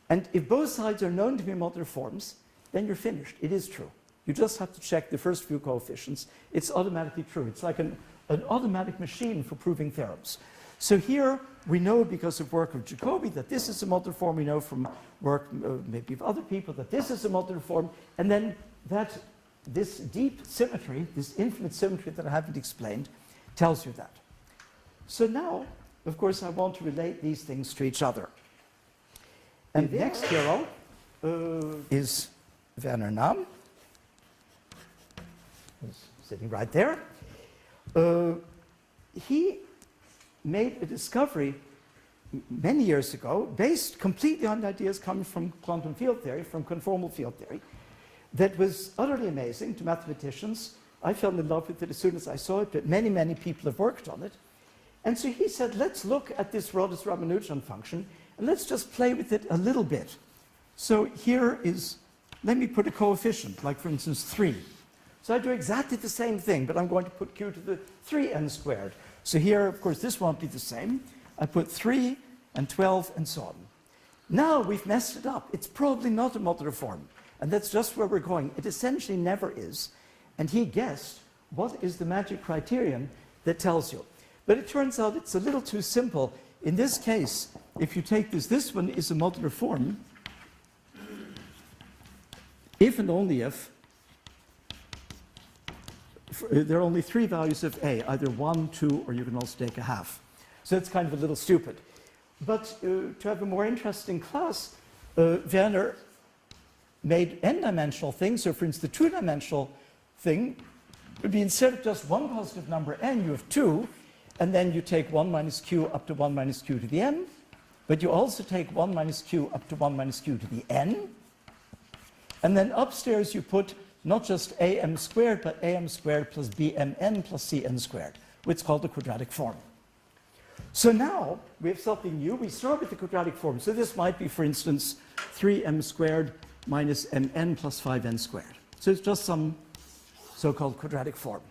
and if both sides are known to be modular forms, then you're finished. It is true. You just have to check the first few coefficients. It's automatically true. It's like an automatic machine for proving theorems. So here we know, because of work of Jacobi, that this is a modular form. We know from work maybe of other people that this is a modular form. And then this deep symmetry, this infinite symmetry that I haven't explained, tells you that. So now, of course, I want to relate these things to each other. And the next hero is Werner Nahm. He's sitting right there. He made a discovery many years ago, based completely on ideas coming from quantum field theory, from conformal field theory, that was utterly amazing to mathematicians. I fell in love with it as soon as I saw it, but many, many people have worked on it. And so he said, let's look at this Rhodes-Ramanujan function, and let's just play with it a little bit. So here is, let me put a coefficient, like for instance 3. So I do exactly the same thing, but I'm going to put q to the 3n squared. So here, of course, this won't be the same. I put 3 and 12 and so on. Now we've messed it up. It's probably not a modular form. And that's just where we're going. It essentially never is. And he guessed what is the magic criterion that tells you. But it turns out it's a little too simple. In this case, if you take this one is a modular form, if and only if there are only 3 values of A, either 1, 2, or you can also take a half. So it's kind of a little stupid. But to have a more interesting class, Werner made n-dimensional things. So for instance, the 2-dimensional thing would be, instead of just one positive number n, you have 2. and then you take 1 minus q up to 1 minus q to the m, but you also take 1 minus q up to 1 minus q to the n, and then upstairs you put not just am squared, but am squared plus bmn plus cn squared, which is called the quadratic form. So now we have something new. We start with the quadratic form. So this might be, for instance, 3m squared minus mn plus 5n squared. So it's just some so-called quadratic form.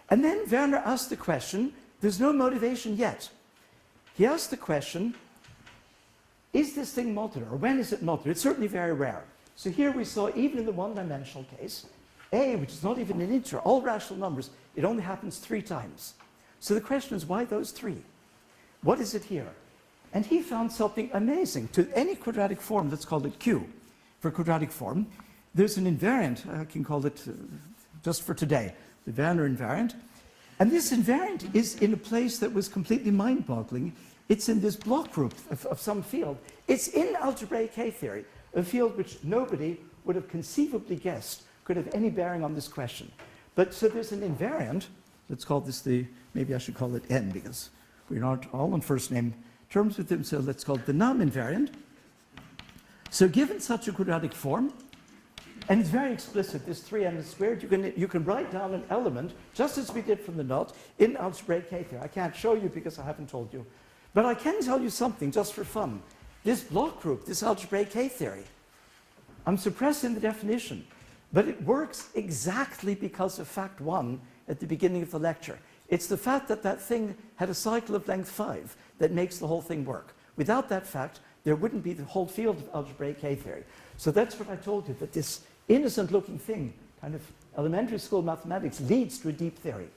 And then Werner asked the question, there's no motivation yet. He asked the question, is this thing modular, or when is it modular? It's certainly very rare. So here we saw, even in the one-dimensional case, a, which is not even an integer, all rational numbers, it only happens 3 times. So the question is, why those 3? What is it here? And he found something amazing. To any quadratic form, let's call it Q, for quadratic form, there's an invariant, I can call it, just for today, the Werner invariant. And this invariant is in a place that was completely mind-boggling. It's in this block group of some field. It's in algebraic K-theory, a field which nobody would have conceivably guessed could have any bearing on this question. But so there's an invariant, let's call this maybe I should call it N, because we're not all on first name terms with them, so let's call it the Nam invariant. So given such a quadratic form, and it's very explicit, this 3n squared, you can write down an element, just as we did from the knot, in algebraic K-theory. I can't show you because I haven't told you. But I can tell you something, just for fun. This block group, this algebraic K-theory, I'm suppressing the definition, but it works exactly because of fact 1 at the beginning of the lecture. It's the fact that that thing had a cycle of length 5 that makes the whole thing work. Without that fact, there wouldn't be the whole field of algebraic K-theory. So that's what I told you, that this innocent-looking thing, kind of elementary school mathematics, leads to a deep theory.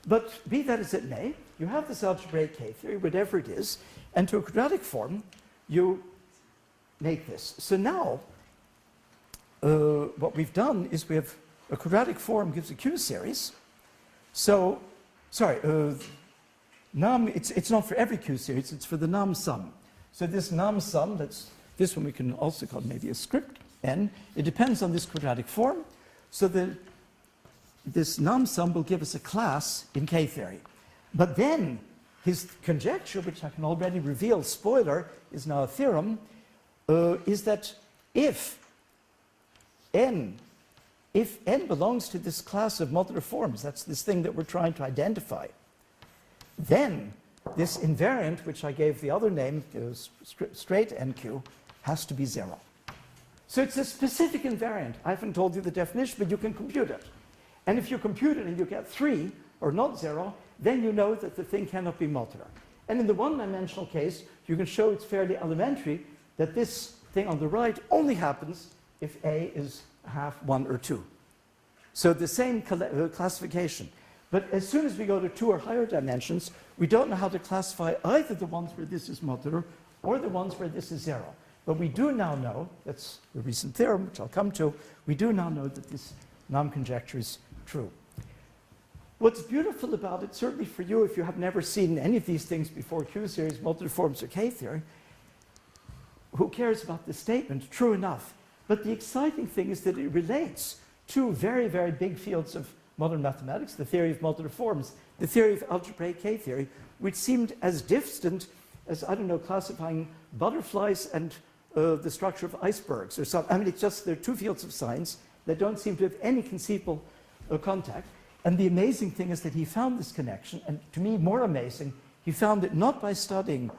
But be that as it may, you have this algebraic K-theory, whatever it is, and to a quadratic form, you make this. So now, what we've done is we have a quadratic form gives a Q series. So, sorry, Nam, it's not for every Q series, it's for the Nam sum. So this Nam sum, this one we can also call maybe a script n. It depends on this quadratic form. So this Nam sum will give us a class in K-theory. But then his conjecture, which I can already reveal, spoiler, is now a theorem, is that if n belongs to this class of modular forms, that's this thing that we're trying to identify, then this invariant, which I gave the other name, straight NQ, has to be 0. So it's a specific invariant. I haven't told you the definition, but you can compute it. And if you compute it and you get 3, or not 0, then you know that the thing cannot be modular. And in the one-dimensional case, you can show it's fairly elementary that this thing on the right only happens if A is half 1 or 2. So the same classification. But as soon as we go to 2 or higher dimensions, we don't know how to classify either the ones where this is modular or the ones where this is 0. But we do now know, that's the recent theorem, which I'll come to, we do now know that this Nam conjecture is true. What's beautiful about it, certainly for you, if you have never seen any of these things before, Q-series, modular forms, or K-theory, who cares about this statement? True enough. But the exciting thing is that it relates to very, very big fields of modern mathematics, the theory of modular forms, the theory of algebraic K-theory, which seemed as distant as, I don't know, classifying butterflies and the structure of icebergs or something. I mean, it's just, there are two fields of science that don't seem to have any conceivable contact. And the amazing thing is that he found this connection, and to me, more amazing, he found it not by studying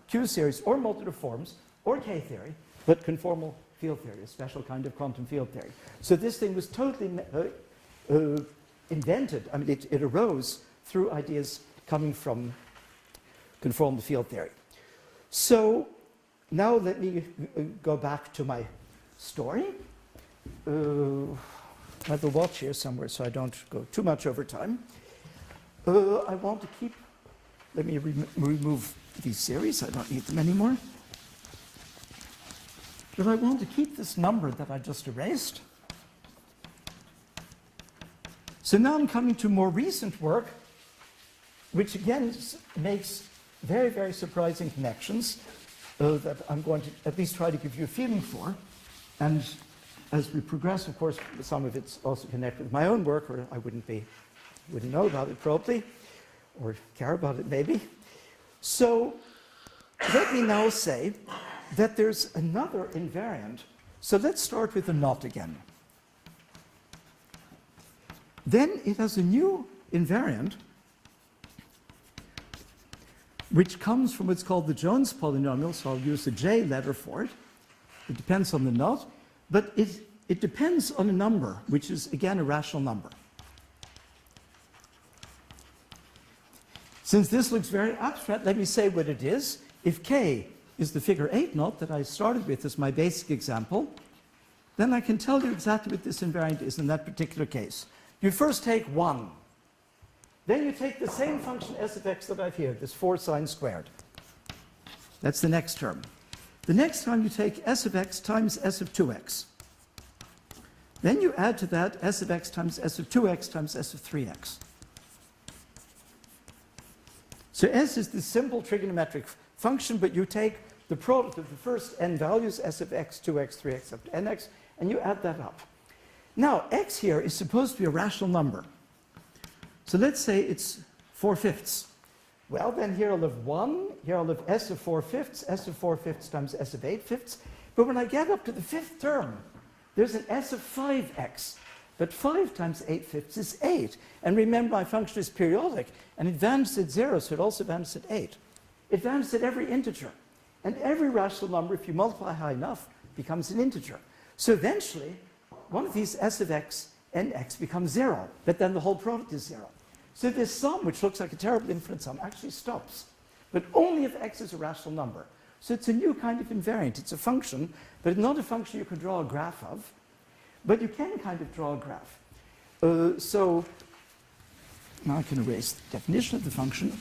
Q-series or modular forms or K-theory, but conformal field theory, a special kind of quantum field theory. So this thing was totally invented. I mean, it arose through ideas coming from conformal field theory. So now let me go back to my story. I have a watch here somewhere so I don't go too much over time. I want to keep, let me remove these series, I don't need them anymore. But I want to keep this number that I just erased. So now I'm coming to more recent work, which again makes very, very surprising connections that I'm going to at least try to give you a feeling for. And as we progress, of course, some of it's also connected with my own work, or I wouldn't know about it probably. or care about it maybe. So let me now say that there's another invariant. So let's start with the not again. Then it has a new invariant which comes from what's called the Jones polynomial, so I'll use the J letter for it. It depends on the not, but it depends on a number, which is, again, a rational number. Since this looks very abstract, let me say what it is. If K is the figure 8 not that I started with as my basic example, then I can tell you exactly what this invariant is in that particular case. You first take 1. Then you take the same function s of x that I've here, this 4 sine squared. That's the next term. The next time you take s of x times s of 2x. Then you add to that s of x times s of 2x times s of 3x. So s is this simple trigonometric function, but you take the product of the first n values, s of x, 2x, 3x, up to nx, and you add that up. Now, x here is supposed to be a rational number. So let's say it's 4/5. Well, then here I'll have 1, here I'll have s of 4/5, s of 4/5 times s of 8/5. But when I get up to the 5th term, there's an s of 5x. But 5 times 8/5 is 8. And remember, my function is periodic, and it vanishes at 0, so it also vanishes at 8. It vanishes at every integer. And every rational number, if you multiply high enough, becomes an integer. So eventually, one of these s of x and x becomes 0, but then the whole product is 0. So this sum, which looks like a terrible infinite sum, actually stops. But only if x is a rational number. So it's a new kind of invariant. It's a function, but not a function you can draw a graph of. But you can kind of draw a graph. So now I can erase the definition of the function.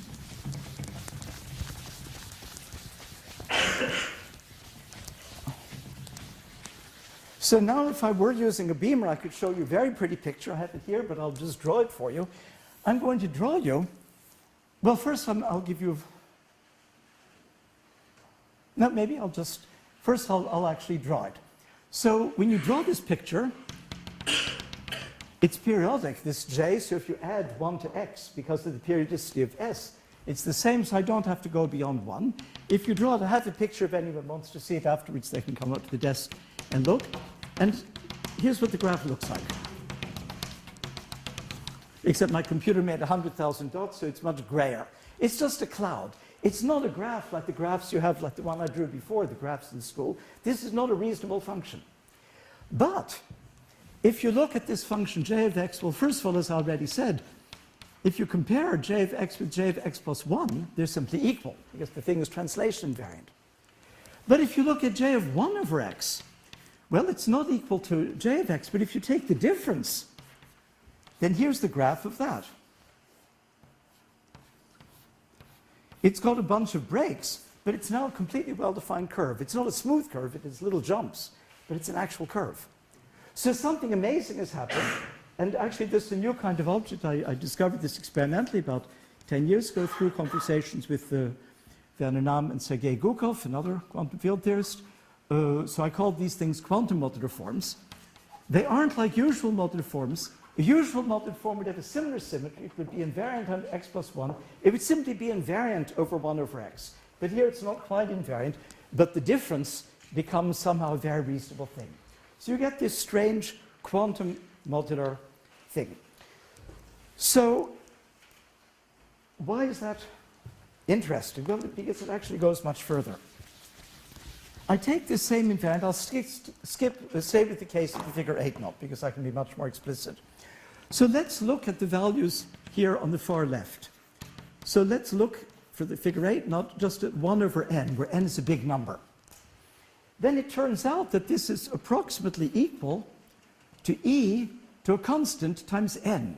So now if I were using a beamer, I could show you a very pretty picture. I have it here, but I'll just draw it for you. I'm going to draw you. Well, first I'll give you... No, maybe I'll just... First I'll actually draw it. So when you draw this picture, it's periodic, this j, so if you add 1 to x because of the periodicity of s, it's the same, so I don't have to go beyond 1. If you draw it, I have a picture if anyone wants to see it afterwards, they can come up to the desk and look. And here's what the graph looks like. Except my computer made 100,000 dots, so it's much grayer. It's just a cloud. It's not a graph like the graphs you have, like the one I drew before, the graphs in school. This is not a reasonable function. But if you look at this function j of x, well, first of all, as I already said, if you compare j of x with j of x plus 1, they're simply equal, because the thing is translation invariant. But if you look at j of 1 over x, well, it's not equal to j of x, but if you take the difference, then here's the graph of that. It's got a bunch of breaks, but it's now a completely well-defined curve. It's not a smooth curve, it has little jumps, but it's an actual curve. So something amazing has happened, and actually this is a new kind of object. I discovered this experimentally about 10 years ago through conversations with Werner Nahm and Sergei Gukov, another quantum field theorist. So I called these things quantum modular forms. They aren't like usual modular forms. A usual modular form would have a similar symmetry. It would be invariant under x plus 1. It would simply be invariant over 1 over x. But here it's not quite invariant, but the difference becomes somehow a very reasonable thing. So you get this strange quantum modular thing. So why is that interesting? Well, because it actually goes much further. I take this same invariant, I'll stay with the case of the figure 8 not, because I can be much more explicit. So let's look at the values here on the far left. So let's look for the figure 8 not just at 1 over n, where n is a big number. Then it turns out that this is approximately equal to e to a constant times n.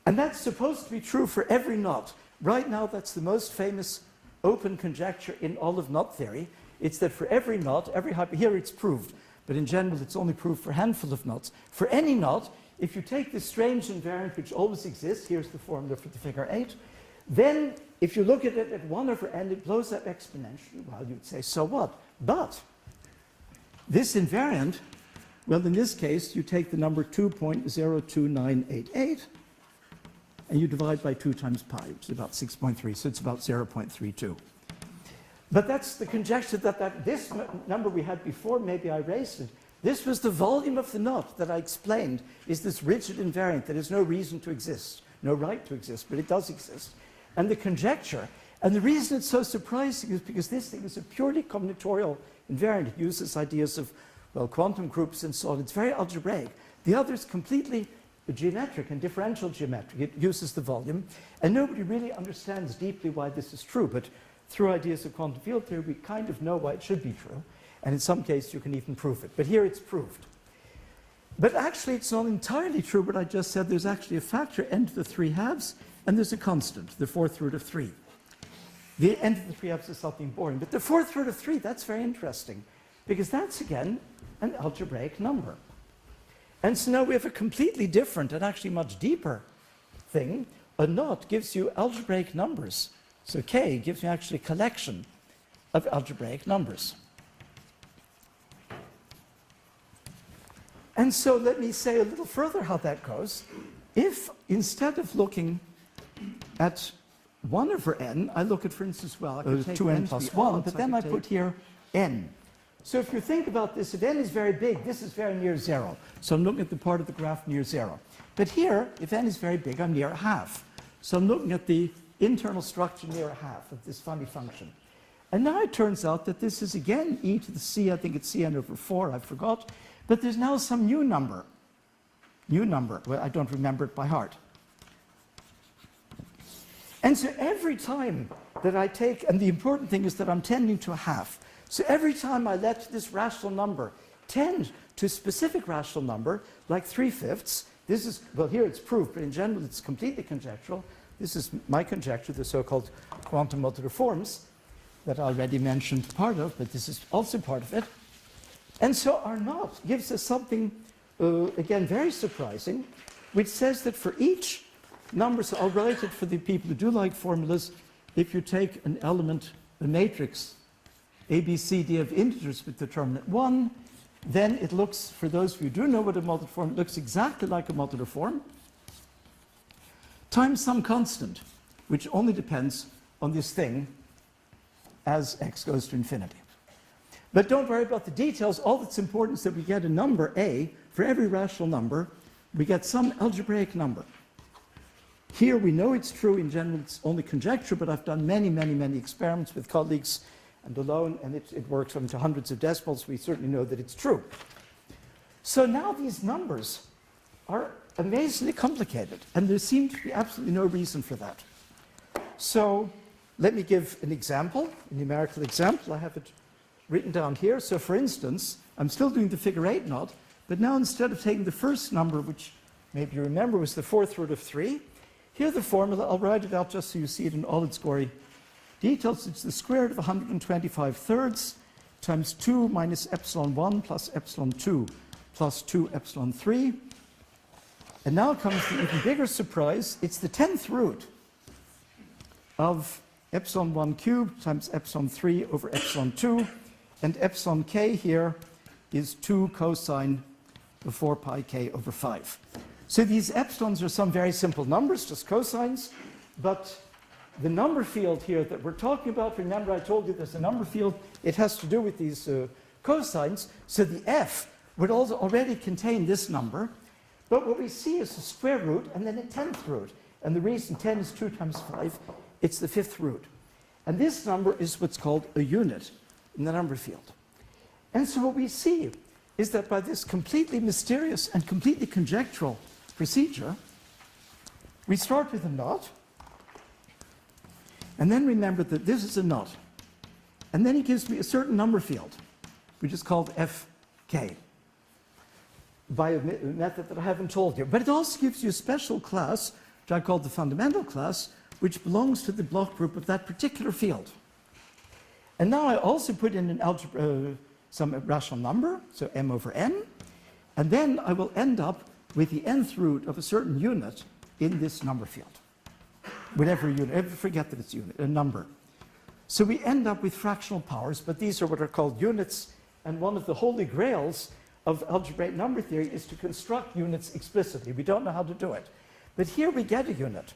And that's supposed to be true for every knot. Right now, that's the most famous open conjecture in all of knot theory. It's that for every knot, here it's proved, but in general it's only proved for a handful of knots. For any knot, if you take this strange invariant which always exists, here's the formula for the figure 8, then if you look at it at 1 over n, it blows up exponentially. Well, you'd say, so what? But this invariant, well, in this case, you take the number 2.02988, and you divide by 2 times pi, which is about 6.3, so it's about 0.32. But that's the conjecture that this number we had before, maybe I raised it. This was the volume of the knot that I explained is this rigid invariant that has no reason to exist, no right to exist, but it does exist. And the conjecture, and the reason it's so surprising is because this thing is a purely combinatorial invariant. It uses ideas of, well, quantum groups and so on. It's very algebraic. The other is completely geometric and differential geometric. It uses the volume, and nobody really understands deeply why this is true, but through ideas of quantum field theory, we kind of know why it should be true, and in some cases you can even prove it. But here it's proved. But actually it's not entirely true what I just said. There's actually a factor n to the 3/2, and there's a constant, the 4th root of 3. The n to the 3/2 is something boring, but the 4th root of 3, that's very interesting, because that's, again, an algebraic number. And so now we have a completely different and actually much deeper thing. A knot gives you algebraic numbers. So K gives me actually a collection of algebraic numbers. And so let me say a little further how that goes. If instead of looking at 1 over n, I look at, for instance, well, I could take 2n plus 1, but then I put here n. So if you think about this, if n is very big, this is very near 0. So I'm looking at the part of the graph near 0. But here, if n is very big, I'm near a half. So I'm looking at the internal structure near a half of this funny function. And now it turns out that this is again e to the c, I think it's cn over 4, I forgot. But there's now some new number. Well, I don't remember it by heart. And so every time that I take, and the important thing is that I'm tending to a half. So every time I let this rational number tend to a specific rational number, like 3/5, this is, well, here it's proved, but in general it's completely conjectural. This is my conjecture, the so-called quantum modular forms that I already mentioned part of, but this is also part of it. And so our knot gives us something, again, very surprising, which says that for each number, so I'll write it for the people who do like formulas, if you take an element, a matrix, A, B, C, D of integers with determinant 1, then it looks, for those of you who do know what a modular form, it looks exactly like a modular form, times some constant, which only depends on this thing as x goes to infinity. But don't worry about the details. All that's important is that we get a number a. For every rational number, we get some algebraic number. Here we know it's true. In general, it's only conjecture, but I've done many, many, many experiments with colleagues and alone, and it works into hundreds of decimals. We certainly know that it's true. So now these numbers are amazingly complicated, and there seems to be absolutely no reason for that. So let me give an example, a numerical example. I have it written down here. So for instance, I'm still doing the figure 8 knot, but now instead of taking the first number, which maybe you remember was the 4th root of 3, here the formula, I'll write it out just so you see it in all its gory details. It's the square root of 125 thirds times 2 minus epsilon 1 plus epsilon 2 plus 2 epsilon 3. And now comes the even bigger surprise. It's the 10th root of epsilon 1 cubed times epsilon 3 over epsilon 2. And epsilon k here is 2 cosine of 4 pi k over 5. So these epsilons are some very simple numbers, just cosines, but the number field here that we're talking about, remember I told you there's a number field, it has to do with these cosines, so the f would also already contain this number, but what we see is a square root and then a 10th root, and the reason 10 is 2 times 5, it's the 5th root. And this number is what's called a unit in the number field. And so what we see is that by this completely mysterious and completely conjectural procedure, we start with a knot, and then remember that this is a knot. And then he gives me a certain number field, which is called fk, by a method that I haven't told you. But it also gives you a special class, which I call the fundamental class, which belongs to the block group of that particular field. And now I also put in an algebra, some rational number, so m over n, and then I will end up with the nth root of a certain unit in this number field. Whatever unit, forget that it's unit, a number. So we end up with fractional powers, but these are what are called units, and one of the holy grails of algebraic number theory is to construct units explicitly. We don't know how to do it. But here we get a unit.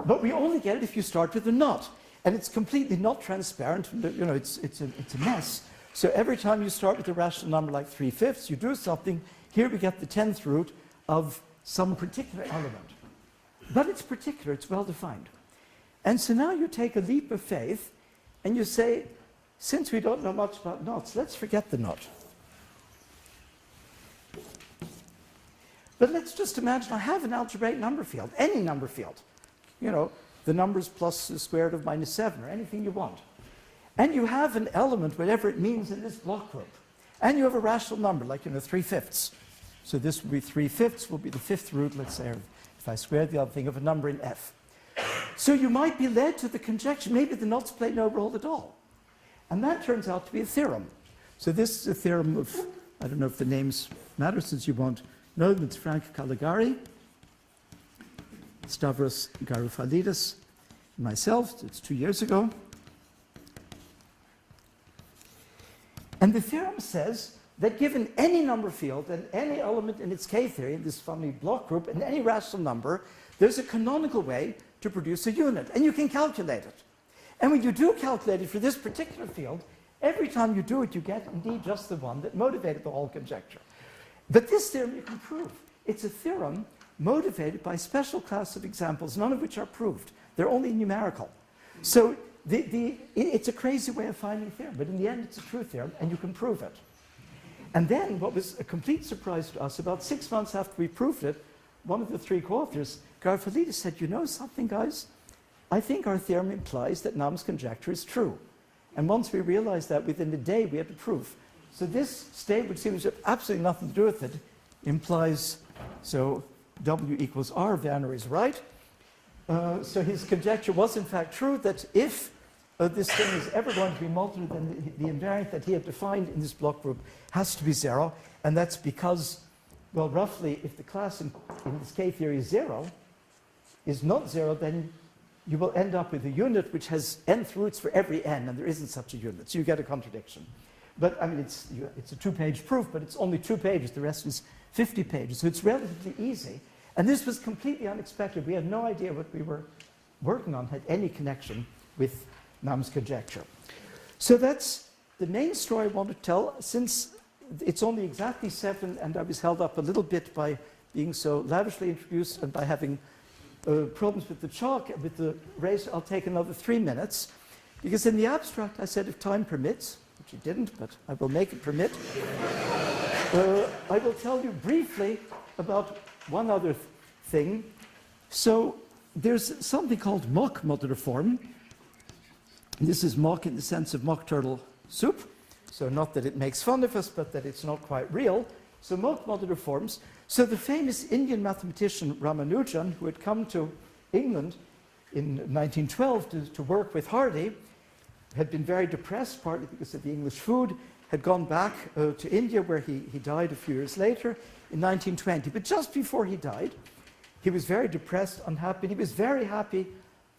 But we only get it if you start with a not. And it's completely not transparent. You know, it's a mess. So every time you start with a rational number like 3/5, you do something. Here we get the 10th root of some particular element. But it's particular, it's well defined. And so now you take a leap of faith and you say, since we don't know much about knots, let's forget the knot. But let's just imagine I have an algebraic number field, any number field. You know, the numbers plus the square root of -7 or anything you want. And you have an element, whatever it means, in this block group. And you have a rational number, like, 3/5. So this will be 3/5 will be the 5th root, let's say, if I square the other thing, of a number in F. So you might be led to the conjecture, maybe the knots play no role at all. And that turns out to be a theorem. So this is a theorem of, I don't know if the names matter since you won't know them. It's Frank Caligari, Stavros Garoufalidis, myself. It's 2 years ago. And the theorem says that given any number field and any element in its K-theory, in this funny block group, and any rational number, there's a canonical way to produce a unit. And you can calculate it. And when you do calculate it for this particular field, every time you do it, you get indeed just the one that motivated the whole conjecture. But this theorem you can prove. It's a theorem motivated by a special class of examples, none of which are proved. They're only numerical. So it's a crazy way of finding a theorem, but in the end it's a true theorem, and you can prove it. And then what was a complete surprise to us, about 6 months after we proved it, one of the 3 co-authors, Garoufalidis, said, you know something, guys? I think our theorem implies that Nam's conjecture is true. And once we realized that, within a day we had the proof. So this state, which seems to have absolutely nothing to do with it, implies, so W equals R, Werner is right. So his conjecture was in fact true, that if this thing is ever going to be multiple, then the invariant that he had defined in this block group has to be 0. And that's because, well, roughly, if the class in this K-theory is 0, is not 0, then you will end up with a unit which has nth roots for every n, and there isn't such a unit. So you get a contradiction. But, I mean, it's a 2-page proof, but it's only 2 pages. The rest is 50 pages. So it's relatively easy. And this was completely unexpected. We had no idea what we were working on had any connection with Nam's conjecture. So that's the main story I want to tell. Since it's only exactly 7, and I was held up a little bit by being so lavishly introduced and by having problems with the chalk, with the eraser, I'll take another 3 minutes. Because in the abstract, I said if time permits, which it didn't, but I will make it permit, I will tell you briefly about one other thing. So there's something called mock modular form. This is mock in the sense of mock turtle soup. So not that it makes fun of us, but that it's not quite real. So mock modular forms. So the famous Indian mathematician Ramanujan, who had come to England in 1912 to work with Hardy, had been very depressed, partly because of the English food, had gone back to India, where he died a few years later in 1920. But just before he died, he was very depressed, unhappy. He was very happy.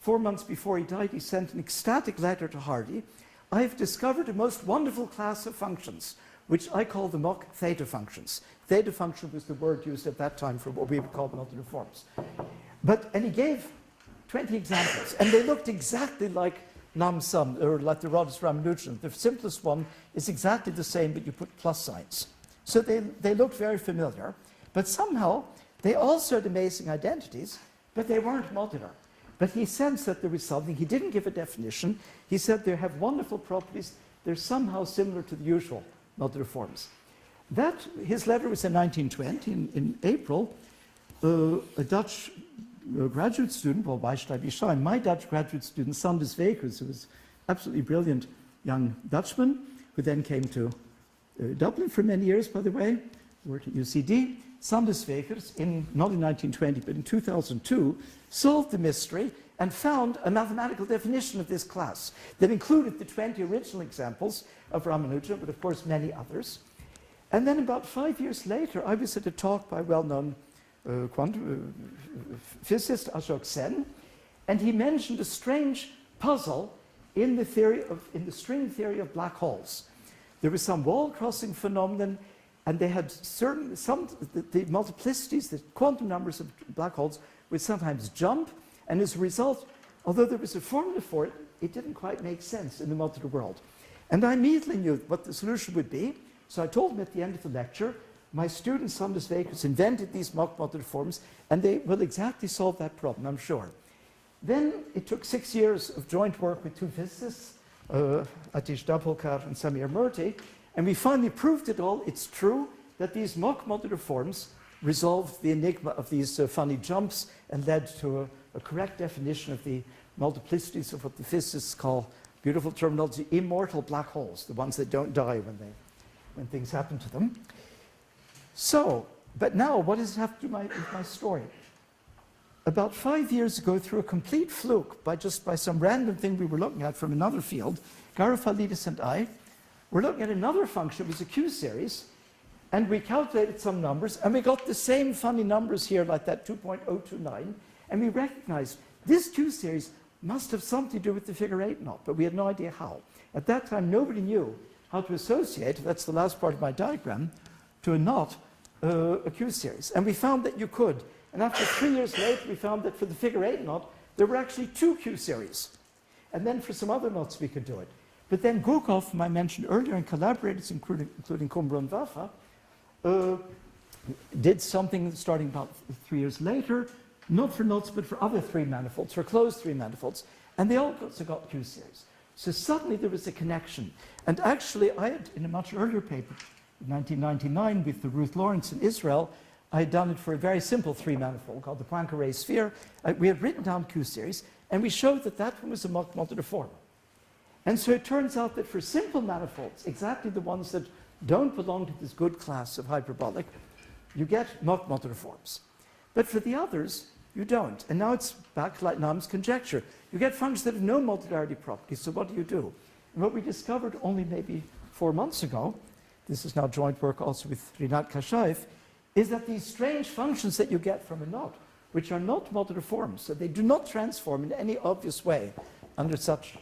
4 months before he died, he sent an ecstatic letter to Hardy. I have discovered a most wonderful class of functions, which I call the mock theta functions. Theta function was the word used at that time for what we would call modular forms. And he gave 20 examples, and they looked exactly like Nam sum, or like the Rodus Ramanujan. The simplest one is exactly the same, but you put plus signs. So they looked very familiar, but somehow they also had amazing identities, but they weren't modular. But he sensed that there was something. He didn't give a definition. He said they have wonderful properties. They're somehow similar to the usual modular forms. His letter was in 1920. In April, a Dutch graduate student, well, why should I be shy? My Dutch graduate student, Sanders Wekers, who was absolutely brilliant young Dutchman, who then came to Dublin for many years, by the way, worked at UCD. Sanders Wekers, not in 1920, but in 2002, solved the mystery and found a mathematical definition of this class that included the 20 original examples of Ramanujan, but of course many others. And then about 5 years later, I was at a talk by well-known quantum physicist Ashok Sen, and he mentioned a strange puzzle in the string theory of black holes. There was some wall-crossing phenomenon, and they had the multiplicities, the quantum numbers of black holes would sometimes jump, and as a result, although there was a formula for it, it didn't quite make sense in the modular world. And I immediately knew what the solution would be, so I told him at the end of the lecture, my student Sanders Vakers invented these mock modular forms, and they will exactly solve that problem, I'm sure. Then it took 6 years of joint work with two physicists, Atish Dabholkar and Samir Murti, and we finally proved it all. It's true that these mock modular forms resolved the enigma of these funny jumps and led to a correct definition of the multiplicities of what the physicists call, beautiful terminology, immortal black holes, the ones that don't die when things happen to them. So, but now what does it have to do with my story? About 5 years ago, through a complete fluke, by some random thing we were looking at from another field, Garofalidis and I were looking at another function. It was a Q series, and we calculated some numbers, and we got the same funny numbers here, like that 2.029, and we recognized this Q series must have something to do with the figure 8 knot, but we had no idea how. At that time, nobody knew how to associate, that's the last part of my diagram, to a knot, a Q series. And we found that you could. And after 3 years later, we found that for the figure 8 knot, there were actually 2 Q series. And then for some other knots, we could do it. But then Gukov, whom I mentioned earlier, and collaborators, including Kumbro and Vafa, did something starting about 3 years later, not for knots, but for other 3 manifolds, for closed 3 manifolds. And they also got Q series. So suddenly there was a connection. And actually, I had, in a much earlier paper, in 1999, with the Ruth Lawrence in Israel, I had done it for a very simple 3 manifold called the Poincare sphere. We had written down Q series, and we showed that that one was a mock modular form. And so it turns out that for simple manifolds, exactly the ones that don't belong to this good class of hyperbolic, you get mock modular forms. But for the others, you don't. And now it's back to Leitnam's conjecture. You get functions that have no modularity properties, so what do? And what we discovered only maybe 4 months ago, this is now joint work also with Rinat Kashaev, is that these strange functions that you get from a knot, which are not modular forms, so they do not transform in any obvious way under such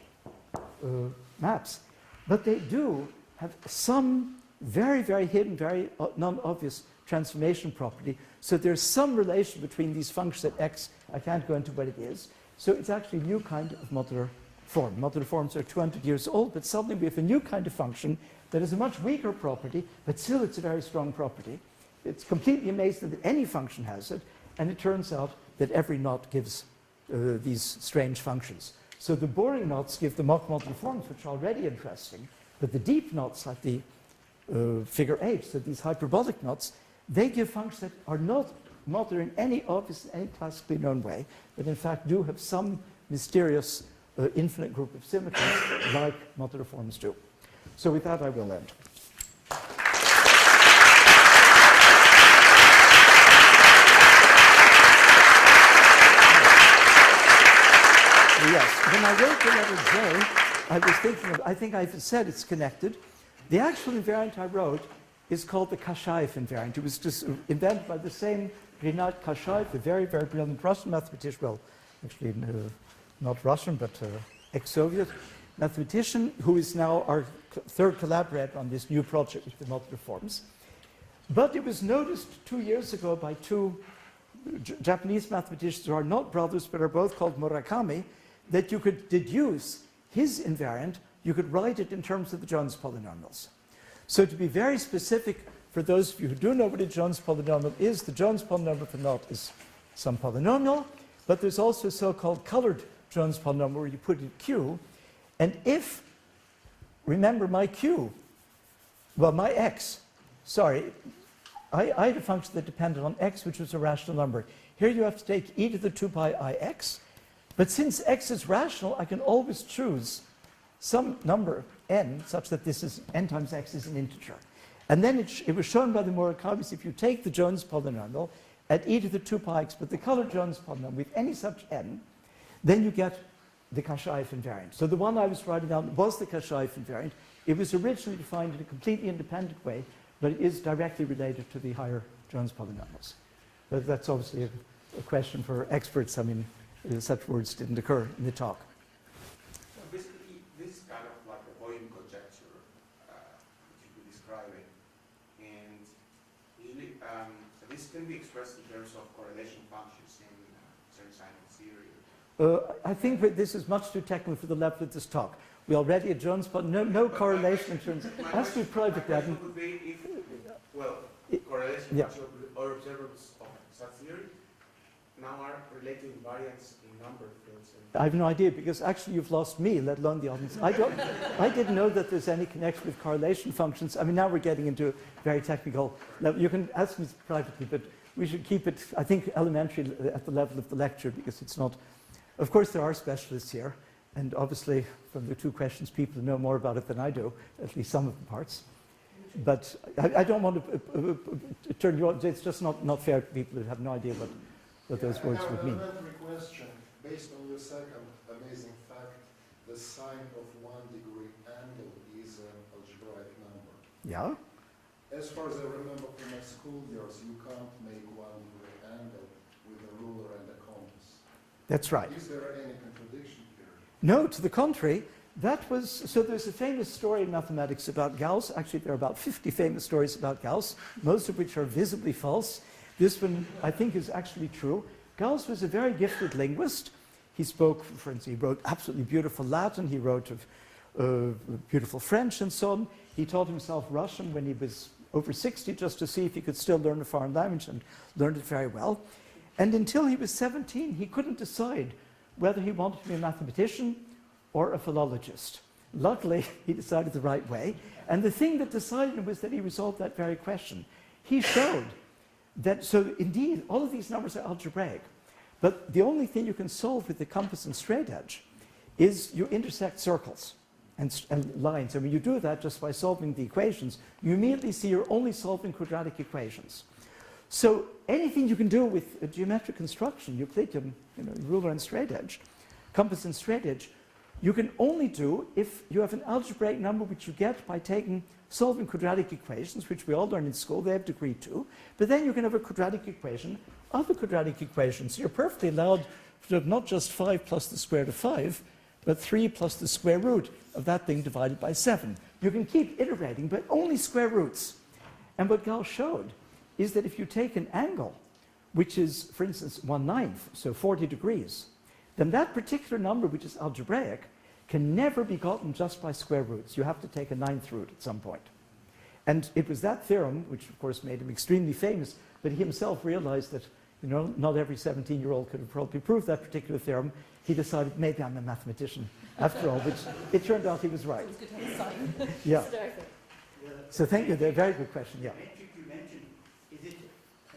maps, but they do have some very, very hidden, very non-obvious transformation property. So there's some relation between these functions at x. I can't go into what it is. So it's actually a new kind of modular form. Modular forms are 200 years old, but suddenly we have a new kind of function that is a much weaker property, but still it's a very strong property. It's completely amazing that any function has it, and it turns out that every knot gives these strange functions. So the boring knots give the mock modular forms, which are already interesting, but the deep knots, like the figure 8, so these hyperbolic knots, they give functions that are not modular in any obvious, any classically known way, but in fact do have some mysterious infinite group of symmetries like modular forms do. So with that, I will end. Yes, when I wrote the letter J, I was thinking of, I think I've said it's connected. The actual invariant I wrote is called the Kashaev invariant. It was just invented by the same Rinat Kashaev, a very, very brilliant Russian mathematician, well, actually not Russian, but ex-Soviet mathematician, who is now our third collaborator on this new project with the modular forms. But it was noticed 2 years ago by two Japanese mathematicians who are not brothers, but are both called Murakami, that you could deduce his invariant, you could write it in terms of the Jones polynomials. So to be very specific, for those of you who do know what a Jones polynomial is, the Jones polynomial for knot is some polynomial, but there's also a so-called colored Jones polynomial where you put it Q, and if, remember my Q, well, my X, sorry, I had a function that depended on x, which was a rational number. Here you have to take e to the 2 pi ix, but since x is rational, I can always choose some number n such that this is n times x is an integer. And then it was shown by the Murakamis, if you take the Jones polynomial at e to the 2 pi x, but the colored Jones polynomial with any such n, then you get the Kashaev invariant. So the one I was writing down was the Kashaev invariant. It was originally defined in a completely independent way, but it is directly related to the higher Jones polynomials. But that's obviously a question for experts. I mean, such words didn't occur in the talk. So basically, this is kind of like a volume conjecture, which you could describe it. And usually, this can be expressed in terms of correlation functions in change sign of zero? I think that this is much too technical for the level of this talk. We already at Jones, but no correlation in terms. Has to be private, My Gavin. question would be if, well, correlation Yeah. or observables of such theory now are relating variance in number fields. I have no idea, because actually you've lost me, let alone the audience. I didn't know that there's any connection with correlation functions. I mean, now we're getting into very technical level. You can ask me privately, but we should keep it, I think, elementary at the level of the lecture, because it's not. Of course, there are specialists here, and obviously, from the two questions, people know more about it than I do, at least some of the parts. But I don't want to turn you on. It's just not fair to people who have no idea what those words would mean. I have an elementary question. Based on your second amazing fact, the sine of 1 degree angle is an algebraic number. Yeah? As far as I remember from my school years, you can't make 1 degree angle with a ruler and a compass. That's right. Is there any contradiction here? No, to the contrary. That was, so there's a famous story in mathematics about Gauss. Actually, there are about 50 famous stories about Gauss, most of which are visibly false. This one, I think, is actually true. Gauss was a very gifted linguist. He spoke, for instance, he wrote absolutely beautiful Latin. He wrote beautiful French and so on. He taught himself Russian when he was over 60, just to see if he could still learn a foreign language, and learned it very well. And until he was 17, he couldn't decide whether he wanted to be a mathematician or a philologist. Luckily, he decided the right way. And the thing that decided him was that he resolved that very question. He showed that, so indeed, all of these numbers are algebraic. But the only thing you can solve with the compass and straight edge is you intersect circles and lines. And when you do that just by solving the equations, you immediately see you're only solving quadratic equations. So anything you can do with a geometric construction, Euclidean, ruler and straight edge, compass and straight edge, you can only do if you have an algebraic number which you get by solving quadratic equations, which we all learn in school, they have degree 2, but then you can have a quadratic equation of a quadratic equation. So you're perfectly allowed to have not just 5 plus the square root of 5, but 3 plus the square root of that thing divided by 7. You can keep iterating, but only square roots. And what Gauss showed is that if you take an angle, which is, for instance, 1/9, so 40 degrees, then that particular number, which is algebraic, can never be gotten just by square roots. You have to take a 9th root at some point. And it was that theorem, which of course made him extremely famous, but he himself realized that not every 17-year-old could have probably proved that particular theorem. He decided, maybe I'm a mathematician after all, which it turned out he was right. It's good to have a sign. Yeah. Started. So thank you. They're a very good question. Yeah. The metric you mentioned, is it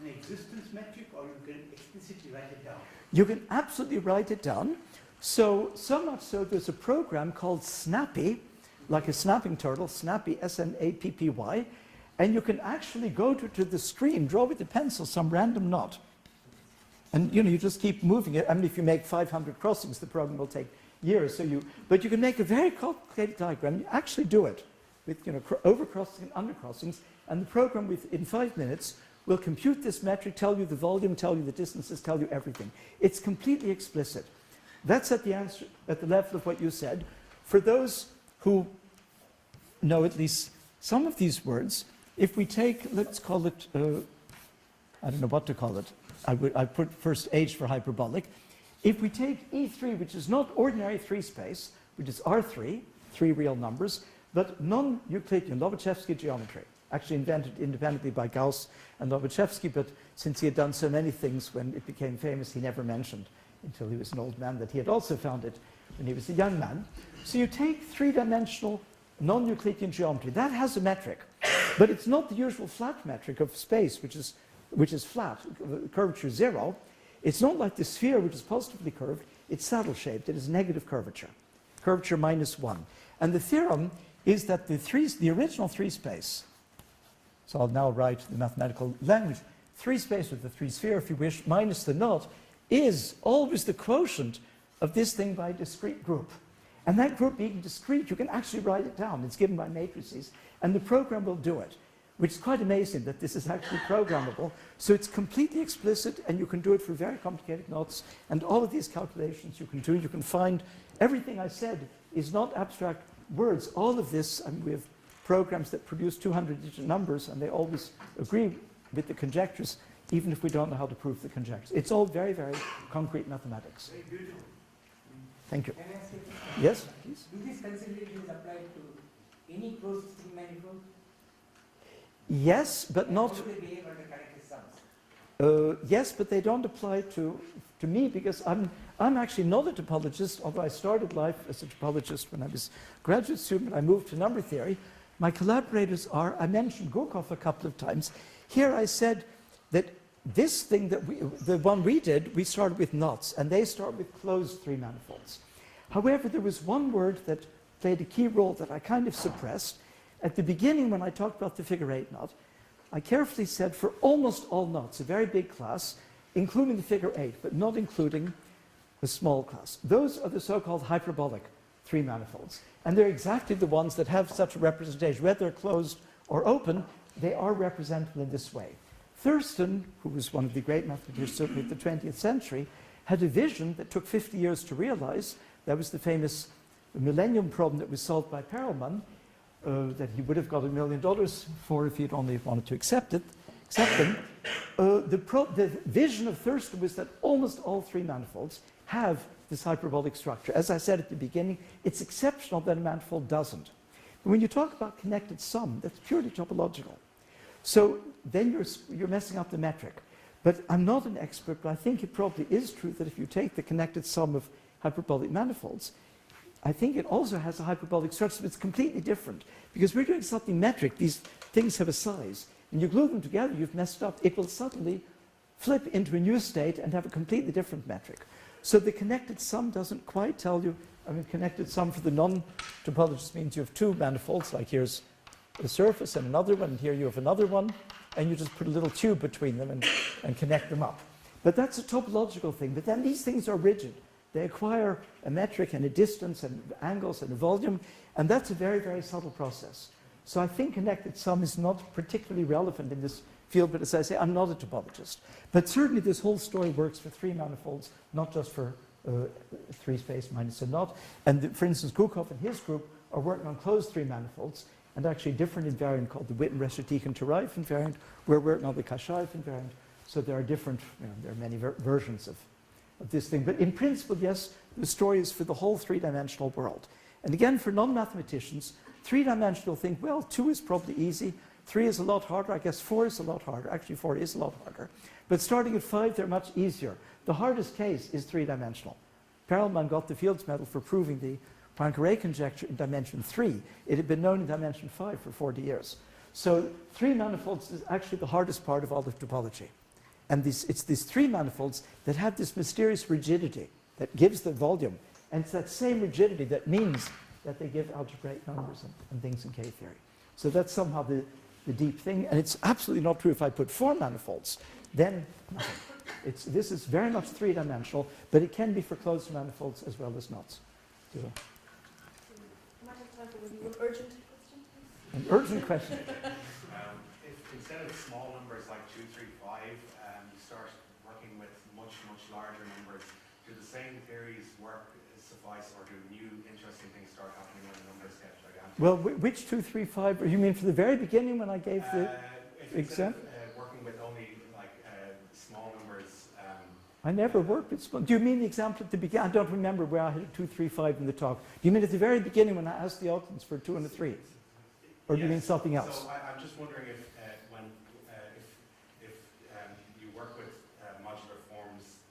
an existence metric, or you can explicitly write it down? You can absolutely write it down. So much so, there's a program called Snappy, like a snapping turtle, Snappy, S-N-A-P-P-Y, and you can actually go to the screen, draw with a pencil some random knot. And you just keep moving it. I mean, if you make 500 crossings, the program will take years. But you can make a very complicated diagram. You actually do it with overcrossing and undercrossings, and the program in 5 minutes will compute this metric, tell you the volume, tell you the distances, tell you everything. It's completely explicit. That's at the level of what you said. For those who know at least some of these words, if we take, let's call it, I don't know what to call it. I put first H for hyperbolic. If we take E3, which is not ordinary 3-space, which is R3, 3 real numbers, but non-Euclidean, Lobachevsky geometry, actually invented independently by Gauss and Lobachevsky, but since he had done so many things when it became famous, he never mentioned until he was an old man that he had also found it when he was a young man. So you take 3-dimensional non-Euclidean geometry. That has a metric, but it's not the usual flat metric of space, which is flat, curvature 0. It's not like the sphere, which is positively curved. It's saddle-shaped. It is negative curvature, curvature -1. And the theorem is that the original 3-space, so I'll now write the mathematical language, 3-space with the 3-sphere, if you wish, minus the knot, is always the quotient of this thing by a discrete group. And that group being discrete, you can actually write it down. It's given by matrices, and the program will do it, which is quite amazing that this is actually programmable. So it's completely explicit, and you can do it for very complicated knots, and all of these calculations you can do. You can find everything I said is not abstract words. All of this, and we have programs that produce 200-digit numbers, and they always agree with the conjectures, even if we don't know how to prove the conjecture. It's all very, very concrete mathematics. Very beautiful. Thank you. Can I ask you a question? Yes, please. Do these considerations apply to any closed string manifold? Yes, but not. How do they behave under connected sums? Yes, but they don't apply to me because I'm actually not a topologist, although I started life as a topologist when I was a graduate student. I moved to number theory. My collaborators are, I mentioned Gurkov a couple of times. Here I said that this thing that the one we did, we started with knots, and they start with closed three manifolds. However, there was one word that played a key role that I kind of suppressed. At the beginning, when I talked about the figure 8 knot, I carefully said for almost all knots, a very big class, including the figure 8, but not including the small class. Those are the so-called hyperbolic three manifolds. And they're exactly the ones that have such a representation. Whether they're closed or open, they are representable in this way. Thurston, who was one of the great mathematicians certainly of the 20th century, had a vision that took 50 years to realize. That was the famous millennium problem that was solved by Perelman, that he would have got $1 million for if he'd only wanted to accept them. The vision of Thurston was that almost all three manifolds have this hyperbolic structure. As I said at the beginning, it's exceptional that a manifold doesn't. But when you talk about connected sum, that's purely topological. So then you're messing up the metric. But I'm not an expert, but I think it probably is true that if you take the connected sum of hyperbolic manifolds, I think it also has a hyperbolic structure, but it's completely different. Because we're doing something metric. These things have a size. And you glue them together, you've messed up. It will suddenly flip into a new state and have a completely different metric. So the connected sum doesn't quite tell you. I mean, connected sum for the non-topologist means you have two manifolds, like here's a surface and another one, and here you have another one, and you just put a little tube between them and connect them up. But that's a topological thing. But then these things are rigid. They acquire a metric and a distance and angles and a volume, and that's a very, very subtle process. So I think connected sum is not particularly relevant in this field, but as I say, I'm not a topologist. But certainly this whole story works for three manifolds, not just for three space minus a knot. And for instance, Gurkov and his group are working on closed three manifolds, and actually a different invariant called the Witten-Reshetikhin-Tarif invariant. We're working on the Kashaev invariant. So there are different, there are many versions of this thing. But in principle, yes, the story is for the whole three-dimensional world. And again, for non-mathematicians, three-dimensional think, well, 2 is probably easy, 3 is a lot harder, I guess 4 is a lot harder. Actually, 4 is a lot harder. But starting at 5, they're much easier. The hardest case is three-dimensional. Perelman got the Fields Medal for proving the Poincare conjecture in dimension 3. It had been known in dimension 5 for 40 years. So three manifolds is actually the hardest part of all of topology. And it's these three manifolds that have this mysterious rigidity that gives the volume. And it's that same rigidity that means that they give algebraic numbers and things in K-theory. So that's somehow the deep thing. And it's absolutely not true if I put 4 manifolds, then nothing. This is very much three-dimensional, but it can be for closed manifolds as well as knots. So, Might have time for maybe one urgent question, please. an urgent question. If instead of small numbers like 2, 3, 5, you start working with much, much larger numbers, do the same theories suffice, or do new interesting things start happening when the numbers get gigantic? Well, which 2, 3, 5? You mean for the very beginning when I gave the example? Working with only like small numbers. I never worked with small. Do you mean the example at the beginning? I don't remember where I had a 2, 3, 5 in the talk. Do you mean at the very beginning when I asked the audience for a 2 and a 3? Or do you mean something else? So I'm just wondering if you work with modular forms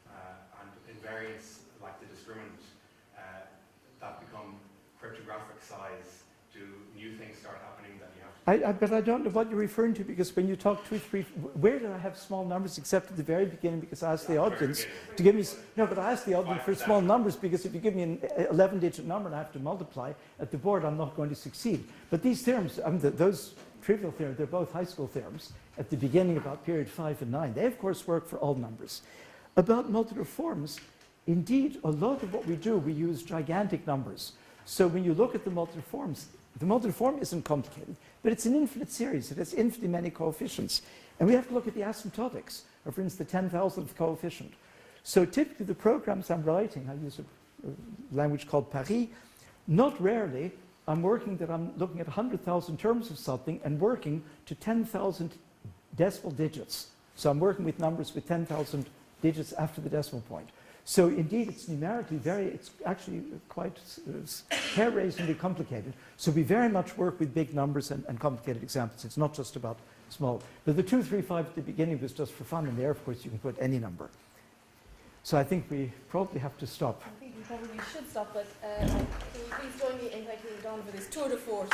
and invariants like the discriminant that become cryptographic size, do new things start happening that you have to... But I don't know what you're referring to, because when you talk 2, 3, where did I have small numbers except at the very beginning, because I asked the audience to give me... No, but I asked the audience for small numbers, because if you give me an 11-digit number and I have to multiply, at the board I'm not going to succeed. But these theorems, those trivial theorems, they're both high school theorems at the beginning about period 5 and 9. They, of course, work for all numbers. About modular forms, indeed, a lot of what we do, we use gigantic numbers. So when you look at the modular forms, the modular form isn't complicated, but it's an infinite series. It has infinitely many coefficients. And we have to look at the asymptotics, or for instance, the 10,000th coefficient. So typically the programs I'm writing, I use a language called Paris. Not rarely, I'm looking at 100,000 terms of something and working to 10,000 decimal digits So I'm working with numbers with 10,000 digits after the decimal point. So indeed, it's numerically it's actually quite hair-raisingly complicated. So we very much work with big numbers and complicated examples. It's not just about small. But the 235 at the beginning was just for fun, and there, of course, you can put any number. So I think we probably have to stop. I think we probably should stop, but can you please join me in thanking Don for this tour de force?